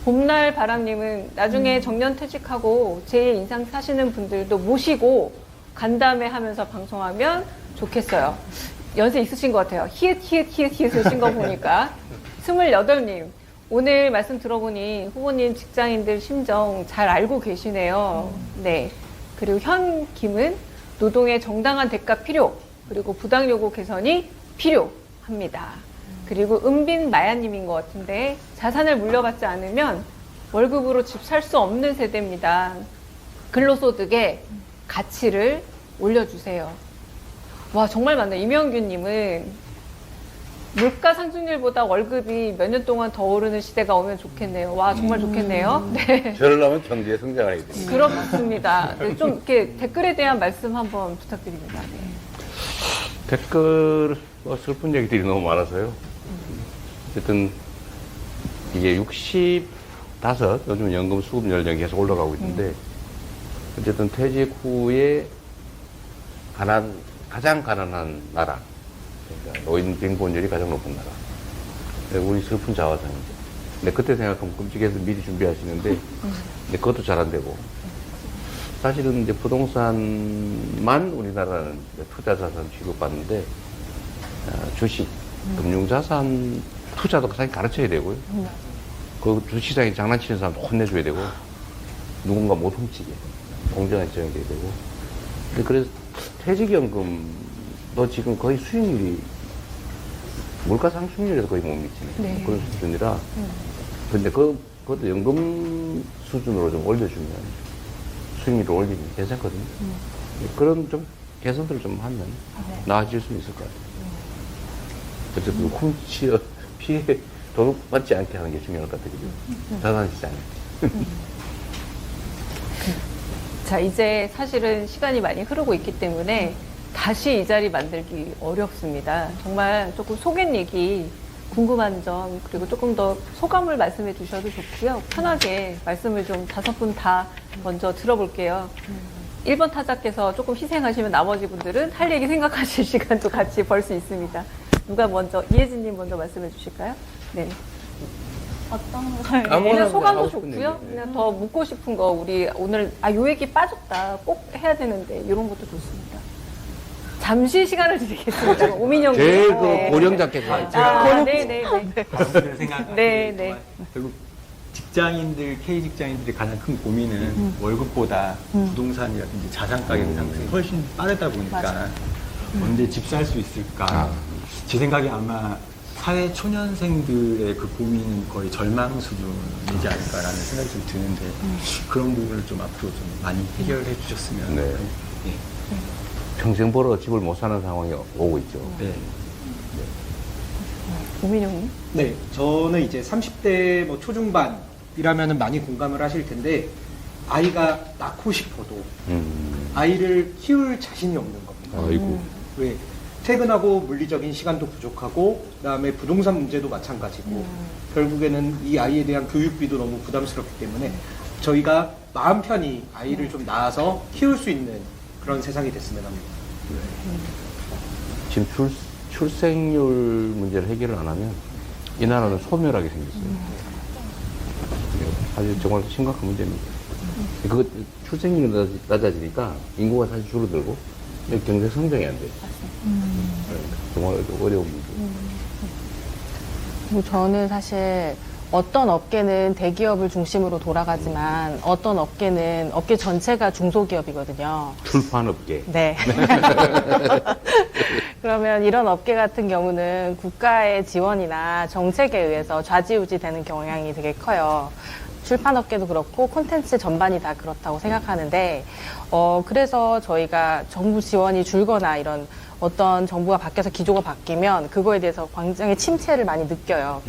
봄날 바람님은 나중에 정년 퇴직하고 제 인상 사시는 분들도 모시고 간담회 하면서 방송하면 좋겠어요. 연세 있으신 것 같아요. 히읗을 쓴 거 보니까. 28님, 오늘 말씀 들어보니 후보님 직장인들 심정 잘 알고 계시네요. 네. 그리고 현김은 노동의 정당한 대가 필요, 그리고 부당요구 개선이 필요합니다. 그리고 은빈 마야님인 것 같은데 자산을 물려받지 않으면 월급으로 집 살 수 없는 세대입니다. 근로소득의 가치를 올려주세요. 와, 정말 많네요. 이명규님은 물가 상승률보다 월급이 몇 년 동안 더 오르는 시대가 오면 좋겠네요. 와, 정말 좋겠네요. 네. 저러려면 경제 성장을 해야 됩니다. 그렇습니다. 네, 좀 이렇게 댓글에 대한 말씀 한번 부탁드립니다. 네. 댓글 슬픈 얘기들이 너무 많아서요. 어쨌든 이게 65 요즘 연금 수급 연령이 계속 올라가고 있는데 어쨌든 퇴직 후에 가장 가난한 나라, 그러니까 노인 빈곤율이 가장 높은 나라. 우리 슬픈 자화상이죠. 근데 그때 생각하면 끔찍해서 미리 준비하시는데 근데 그것도 잘 안 되고 사실은 이제 부동산만 우리나라는 투자자산 취급받는데 주식, 금융자산 투자도 사실 가르쳐야 되고요. 그 주시장에 장난치는 사람도 혼내줘야 되고 누군가 못 훔치게 공정하게 정해야 되고. 근데 그래서 퇴직연금도 지금 거의 수익률이 물가 상승률에서 거의 못 미치는 네. 그런 수준이라. 근데 그것도 연금 수준으로 좀 올려주면 수익률을 올리면 괜찮거든요. 그런 좀 개선들을 좀 하면 나아질 수 있을 것 같아요. 어쨌든 훔치어 피해 도둑받지 않게 하는 게 중요할 것 같아요. 자산시장에. 자, 이제 사실은 시간이 많이 흐르고 있기 때문에 다시 이 자리 만들기 어렵습니다. 정말 조금 속엔 얘기, 궁금한 점, 그리고 조금 더 소감을 말씀해 주셔도 좋고요. 편하게 말씀을 좀 5분 다 먼저 들어볼게요. 1번 타자께서 조금 희생하시면 나머지 분들은 할 얘기 생각하실 시간도 같이 벌 수 있습니다. 누가 먼저, 이혜진님 먼저 말씀해 주실까요? 네. 어떤 걸 그냥 소감도 하고 싶은 좋고요. 얘기. 그냥 더 묻고 싶은 거 우리 오늘 요 얘기 빠졌다 꼭 해야 되는데 이런 것도 좋습니다. 잠시 시간을 드리겠습니다. 오민영 제일 님. 그 고령자께서 네네네. 생각. 네, 네. 결국 직장인들, K 직장인들의 가장 큰 고민은 월급보다 부동산이라든지 자산 가격 상승이 훨씬 빠르다 보니까 언제 집 살 수 있을까. 제 생각에 아마 사회 초년생들의 그 고민은 거의 절망 수준이지 않을까라는 생각이 좀 드는데 그런 부분을 좀 앞으로 좀 많이 해결해 주셨으면. 네. 네. 평생 벌어 집을 못 사는 상황이 오고 있죠. 네. 오민영님. 네, 저는 이제 30대 뭐 초중반이라면은 많이 공감을 하실 텐데 아이가 낳고 싶어도 아이를 키울 자신이 없는 겁니다. 아이고. 왜? 퇴근하고 물리적인 시간도 부족하고 그다음에 부동산 문제도 마찬가지고 결국에는 이 아이에 대한 교육비도 너무 부담스럽기 때문에 저희가 마음 편히 아이를 좀 낳아서 키울 수 있는 그런 세상이 됐으면 합니다. 지금 출생률 문제를 해결을 안 하면 이 나라는 소멸하게 생겼어요. 사실 정말 심각한 문제입니다. 그 출생률이 낮아지니까 인구가 사실 줄어들고 경제 성장이 안 돼요. 정말 어려운 문제. 뭐 저는 사실 어떤 업계는 대기업을 중심으로 돌아가지만 어떤 업계는 업계 전체가 중소기업이거든요. 출판업계. 네. 그러면 이런 업계 같은 경우는 국가의 지원이나 정책에 의해서 좌지우지 되는 경향이 되게 커요. 출판업계도 그렇고 콘텐츠 전반이 다 그렇다고 생각하는데 그래서 저희가 정부 지원이 줄거나 이런 어떤 정부가 바뀌어서 기조가 바뀌면 그거에 대해서 굉장히 침체를 많이 느껴요.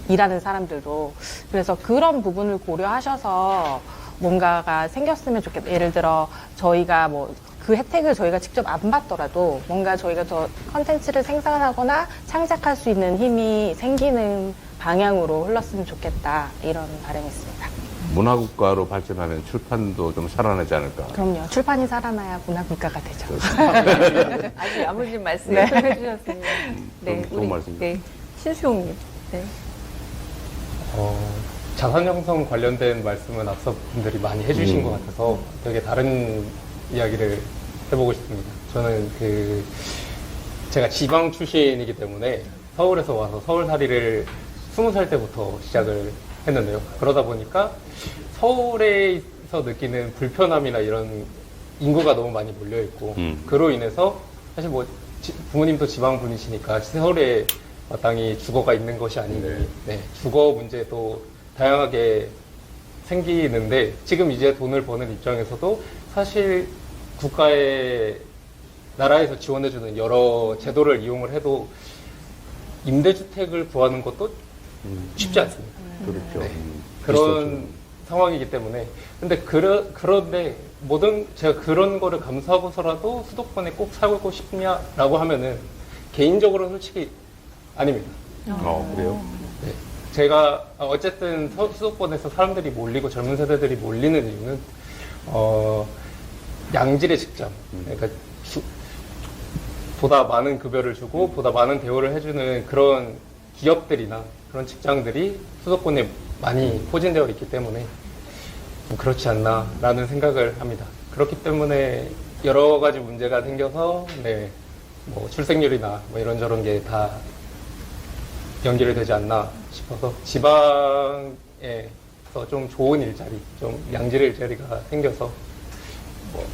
일하는 사람들도. 그래서 그런 부분을 고려하셔서 뭔가가 생겼으면 좋겠다. 예를 들어 저희가 뭐 그 혜택을 저희가 직접 안 받더라도 뭔가 저희가 더 컨텐츠를 생산하거나 창작할 수 있는 힘이 생기는 방향으로 흘렀으면 좋겠다 이런 바람이 있습니다. 문화국가로 발전하면 출판도 좀 살아나지 않을까. 그럼요. 출판이 살아나야 문화국가가 되죠. 아주 야무진 말씀 네. 해주셨습니다. 좋은 말씀입니다. 네, 신수용님. 네. 자산 형성 관련된 말씀은 앞서 분들이 많이 해주신 것 같아서 되게 다른 이야기를 해보고 싶습니다. 저는 제가 지방 출신이기 때문에 서울에서 와서 서울살이를 20살 때부터 시작을 했는데요. 그러다 보니까 서울에서 느끼는 불편함이나 이런 인구가 너무 많이 몰려있고 그로 인해서 사실 뭐 부모님도 지방 분이시니까 서울에 마땅히 주거가 있는 것이 아니니 네, 주거 문제도 다양하게 생기는데 지금 이제 돈을 버는 입장에서도 사실 국가의 나라에서 지원해주는 여러 제도를 이용을 해도 임대주택을 구하는 것도 쉽지 않습니다. 그렇죠. 네. 그런 상황이기 때문에 근데 그런데 제가 그런 거를 감수하고서라도 수도권에 꼭 살고 싶냐라고 하면은 개인적으로 솔직히 아닙니다. 그래요? 네. 제가 어쨌든 수도권에서 사람들이 몰리고 젊은 세대들이 몰리는 이유는 양질의 직장, 그러니까 보다 많은 급여를 주고 보다 많은 대우를 해주는 그런 기업들이나 그런 직장들이 수도권에 많이 포진되어 있기 때문에 좀 그렇지 않나라는 생각을 합니다. 그렇기 때문에 여러 가지 문제가 생겨서 네, 뭐 출생률이나 뭐 이런저런 게 다 연결이 되지 않나 싶어서 지방에서 좀 좋은 일자리, 좀 양질의 일자리가 생겨서 뭐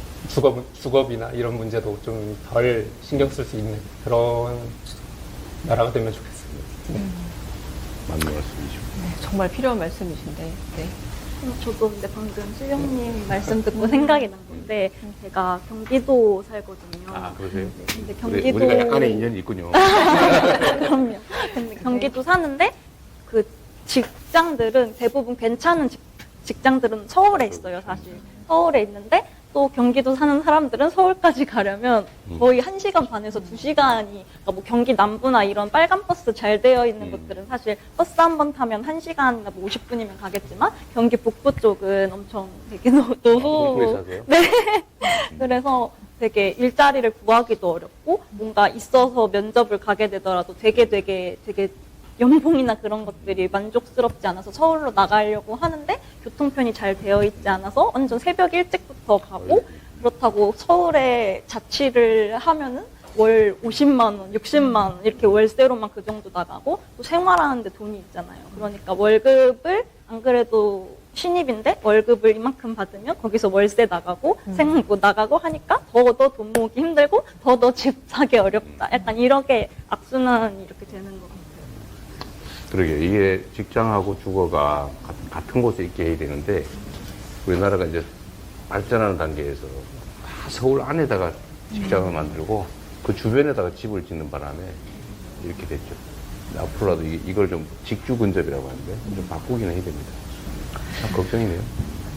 주거비나 이런 문제도 좀 덜 신경 쓸 수 있는 그런 나라가 되면 좋겠습니다. 네. 맞는 말씀이죠. 네, 정말 필요한 말씀이신데. 네. 저도 근데 방금 수영님 말씀 듣고 생각이 난 건데 제가 경기도 살거든요. 아, 그러세요? 네, 근데 경기도 우리가 약간의 인연이 있군요. 그럼요. 근데 경기도 사는데 그 직장들은 대부분 괜찮은 직장들은 서울에 있어요, 사실. 서울에 있는데 또 경기도 사는 사람들은 서울까지 가려면 거의 1시간 반에서 2시간이, 그러니까 뭐 경기 남부나 이런 빨간 버스 잘 되어 있는 곳들은 사실 버스 한 번 타면 1시간이나 뭐 50분이면 가겠지만 경기 북부 쪽은 엄청 되게 북부에 사세요? 네. 그래서 되게 일자리를 구하기도 어렵고 뭔가 있어서 면접을 가게 되더라도 되게 연봉이나 그런 것들이 만족스럽지 않아서 서울로 나가려고 하는데 교통편이 잘 되어 있지 않아서 완전 새벽 일찍부터 가고 그렇다고 서울에 자취를 하면은 월 50만 원, 60만 원 이렇게 월세로만 그 정도 나가고 또 생활하는데 돈이 있잖아요. 그러니까 월급을 안 그래도 신입인데 월급을 이만큼 받으면 거기서 월세 나가고 생활비 나가고 하니까 더 돈 모으기 힘들고 더 집 사기 어렵다. 약간 이렇게 악순환이 이렇게 되는 것 같아요. 그러게 이게 직장하고 주거가 같은 곳에 있게 해야 되는데 우리나라가 이제 발전하는 단계에서 다 서울 안에다가 직장을 만들고 그 주변에다가 집을 짓는 바람에 이렇게 됐죠. 앞으로라도 이걸 좀 직주 근접이라고 하는데 좀 바꾸기는 해야 됩니다. 참 걱정이네요.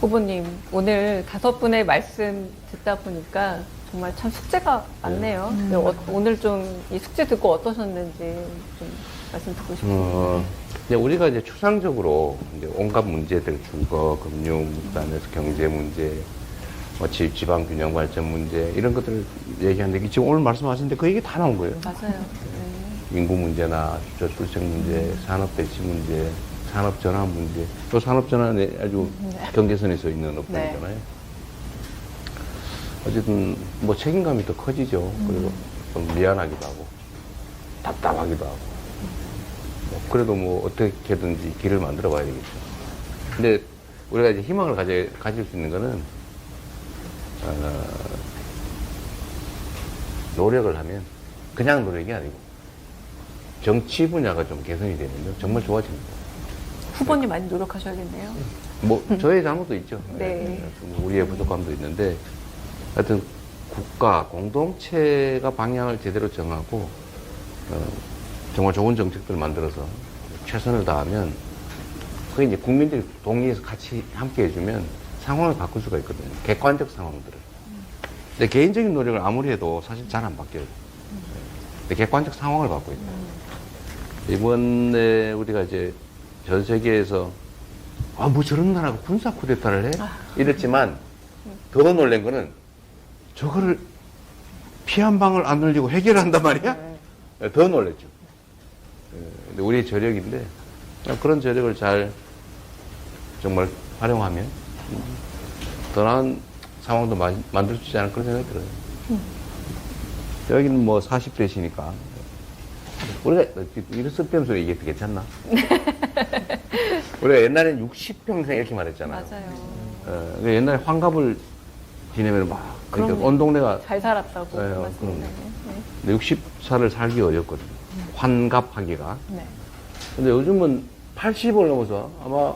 후보님, 오늘 5분의 말씀 듣다 보니까 정말 참 숙제가 많네요. 오늘 좀 이 숙제 듣고 어떠셨는지 좀 말씀 듣고 싶습니다. 이제 우리가 이제 추상적으로 이제 온갖 문제들, 주거, 금융, 그다음에 경제 문제, 뭐 지방 균형 발전 문제 이런 것들을 얘기하는데 지금 오늘 말씀하셨는데 그 얘기 다 나온 거예요. 맞아요. 네. 인구 문제나 저출생 문제, 산업 배치 문제, 산업 전환 문제. 또 산업 전환에 아주 경계선에 서 있는 업종이잖아요. 어쨌든 뭐 책임감이 더 커지죠. 그리고 좀 미안하기도 하고 답답하기도 하고. 뭐 그래도 뭐 어떻게든지 길을 만들어 봐야 되겠죠. 근데 우리가 이제 희망을 가질 수 있는 거는 노력을 하면 그냥 노력이 아니고 정치 분야가 좀 개선이 되면 정말 좋아집니다. 후보님 많이 노력하셔야겠네요. 뭐 저의 잘못도 있죠. 네. 우리의 부족함도 있는데 하여튼 국가 공동체가 방향을 제대로 정하고 정말 좋은 정책들을 만들어서 최선을 다하면 그게 이제 국민들이 동의해서 같이 함께 해주면 상황을 바꿀 수가 있거든요. 객관적 상황들을. 근데 개인적인 노력을 아무리 해도 사실 잘 안 바뀌어요. 근데 객관적 상황을 받고 있다. 이번에 우리가 이제 전 세계에서 뭐 저런 나라가 군사 쿠데타를 해? 이랬지만 더 놀란 거는 저거를 피 한 방울 안 흘리고 해결한단 말이야? 더 놀랬죠. 근데 우리의 저력인데 그런 저력을 잘 정말 활용하면 더 나은 상황도 만들 수 있지 않을 그런 생각이 들어요. 여기는 뭐 40대시니까 우리가 이런 쓸데없는 소리 얘기해도 괜찮나? 우리가 옛날엔 60평생 이렇게 말했잖아요. 맞아요. 옛날에 환갑을 지내면 막 그러니까 온 동네가 잘 살았다고 네, 말씀드렸네요. 근데 60살을 살기 어렵거든요. 환갑하기가. 네. 근데 요즘은 80을 넘어서 아마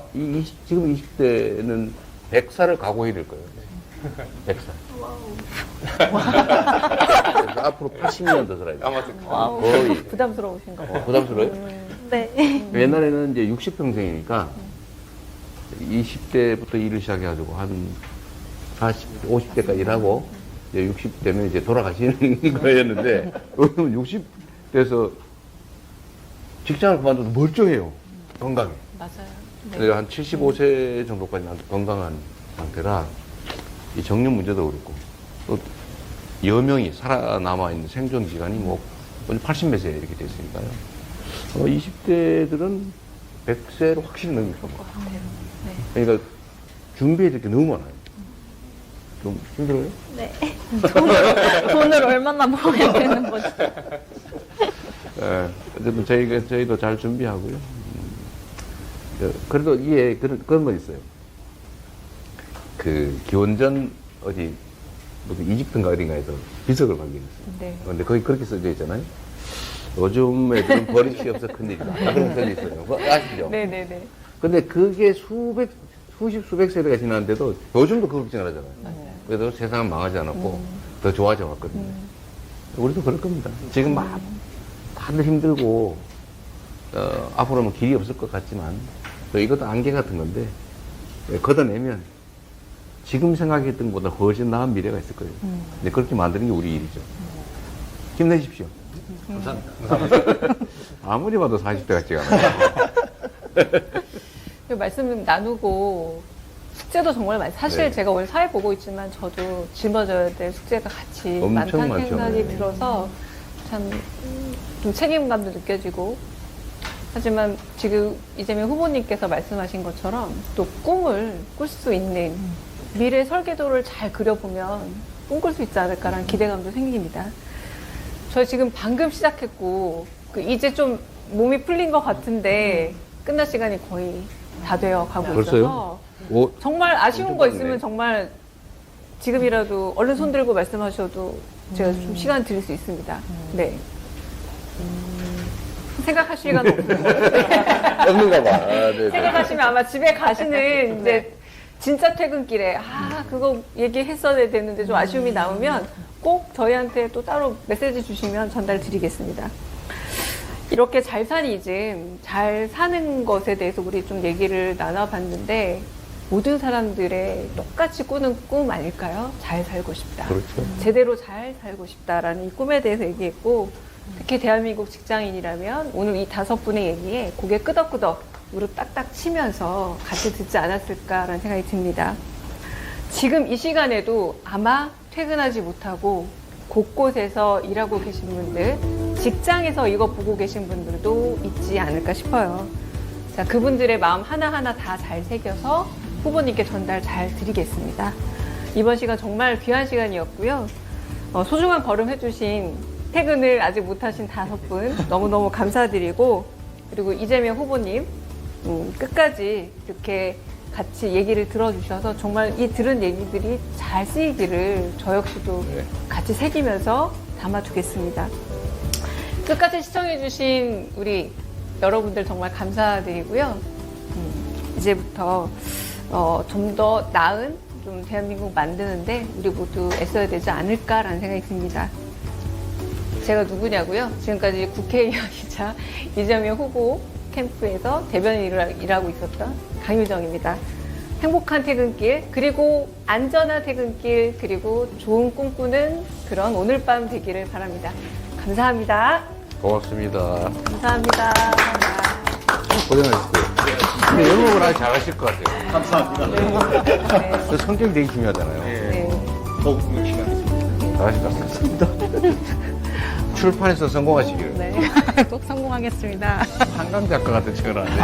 지금 20대는 100살을 각오해야 될 거예요. 100살. 앞으로 80년 더 살아야 돼요. 거의. 부담스러우신가 봐요. 부담스러워요? 네. 옛날에는 이제 60평생이니까 20대부터 일을 시작해가지고 한 40, 50대까지 일하고 이제 60대면 이제 돌아가시는 거였는데 요즘은 60대에서 직장을 그만둬도 멀쩡해요. 건강해. 맞아요. 근데 한 75세 정도까지 건강한 상태라 이 정년 문제도 그렇고 또 여명이 살아남아 있는 생존 기간이 뭐 80몇 세 이렇게 됐으니까요. 20대들은 100세로 확실히 넘길 것 같아요. 그러니까 준비해야 될 게 너무 많아요. 좀 힘들어요? 네. 돈을 얼마나 모아야 되는 거지? 어쨌든 저희도 잘 준비하고요. 그래도 이게 그런 건 있어요. 그 기원전 어디 무슨 이집트인가 어딘가에서 비석을 발견했어요. 네. 근데 거기 그렇게 써져 있잖아요. 요즘 애들은 버릇이 없어 큰일이다. 그런 써져 있어요. 그거 아시죠? 네네네. 근데 그게 수백 세대가 지났는데도 요즘도 그걸 걱정하잖아요. 맞아요. 그래도 세상은 망하지 않았고 더 좋아져 왔거든요. 우리도 그럴 겁니다. 지금 막 다들 힘들고 앞으로는 길이 없을 것 같지만 또 이것도 안개 같은 건데 걷어내면 지금 생각했던 것보다 훨씬 나은 미래가 있을 거예요. 근데 그렇게 만드는 게 우리 일이죠. 힘내십시오. 감사합니다. 아무리 봐도 40대 같지가 않아요. 그 말씀 나누고 숙제도 정말 많이 사실 네. 제가 오늘 사회 보고 있지만 저도 짊어져야 될 숙제가 같이 엄청 많다는 많죠. 생각이 네. 들어서 참 좀 책임감도 느껴지고 하지만 지금 이재명 후보님께서 말씀하신 것처럼 또 꿈을 꿀 수 있는 미래 설계도를 잘 그려보면 꿈꿀 수 있지 않을까라는 기대감도 생깁니다. 저 지금 방금 시작했고 이제 좀 몸이 풀린 것 같은데 끝날 시간이 거의 다 되어 가고 벌써요? 있어서 정말 아쉬운 엄청 거 빠르네. 있으면 정말 지금이라도 얼른 손 들고 말씀하셔도 제가 좀 시간 드릴 수 있습니다. 네. 생각할 시간 없어요. 없는가 봐. 네. 생각하시면 아마 집에 가시는 이제 진짜 퇴근길에 그거 얘기했어야 되는데 좀 아쉬움이 남으면 꼭 저희한테 또 따로 메시지 주시면 전달 드리겠습니다. 이렇게 잘 사니즘, 잘 사는 것에 대해서 우리 좀 얘기를 나눠봤는데 모든 사람들의 똑같이 꾸는 꿈 아닐까요? 잘 살고 싶다. 그렇죠. 제대로 잘 살고 싶다라는 이 꿈에 대해서 얘기했고 특히 대한민국 직장인이라면 오늘 이 5분의 얘기에 고개 끄덕끄덕 무릎 딱딱 치면서 같이 듣지 않았을까라는 생각이 듭니다. 지금 이 시간에도 아마 퇴근하지 못하고 곳곳에서 일하고 계신 분들, 직장에서 이거 보고 계신 분들도 있지 않을까 싶어요. 자, 그분들의 마음 하나하나 다 잘 새겨서 후보님께 전달 잘 드리겠습니다. 이번 시간 정말 귀한 시간이었고요. 소중한 걸음 해주신 퇴근을 아직 못하신 5분 너무너무 감사드리고 그리고 이재명 후보님 끝까지 이렇게 같이 얘기를 들어주셔서 정말 이 들은 얘기들이 잘 쓰이기를 저 역시도 같이 새기면서 담아두겠습니다. 끝까지 시청해주신 우리 여러분들 정말 감사드리고요. 이제부터 좀 더 나은 좀 대한민국 만드는데 우리 모두 애써야 되지 않을까라는 생각이 듭니다. 제가 누구냐고요? 지금까지 국회의원이자 이재명 후보 캠프에서 대변인을 일하고 있었던 강유정입니다. 행복한 퇴근길, 그리고 안전한 퇴근길, 그리고 좋은 꿈꾸는 그런 오늘 밤 되기를 바랍니다. 감사합니다. 고맙습니다. 감사합니다. 고생하셨어요. 근데 영업을 아주 잘하실 것 같아요. 감사합니다. 그 성격이 되게 중요하잖아요. 네. 더욱 열심히 하겠습니다. 잘하실 것 같습니다. 출판에서 성공하시기를. 네. 꼭 성공하겠습니다. 한강 작가 같은 책을 안 내.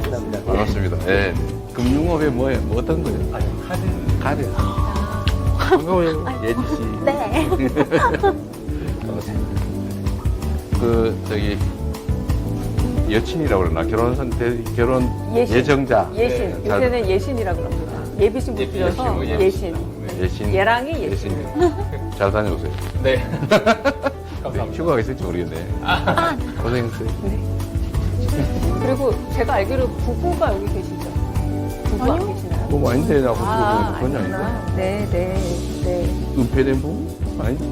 감사합니다. 반갑습니다. 예. 금융업에 뭐예요? 뭐 어떤 거예요? 아니, 카드. 가려. 반가워요. 예지 씨. 네. 반갑습니다. 여친이라고 그러나? 결혼 예신. 예정자. 예신. 잘- 요새는 예신이라고 그럽니다. 예비신 붙여서 예신. 예신. 예랑이 예신. 잘 다녀오세요. 네. 네, 휴가가 있을지 모르겠네. 고생했어요. 그리고 제가 알기로 부부가 여기 계시죠? 부부 안 계시나요? 뭐 아닌데, 나 그건 아닌데. 아니구나. 네, 네, 네. 은폐된 부부? 아닌데?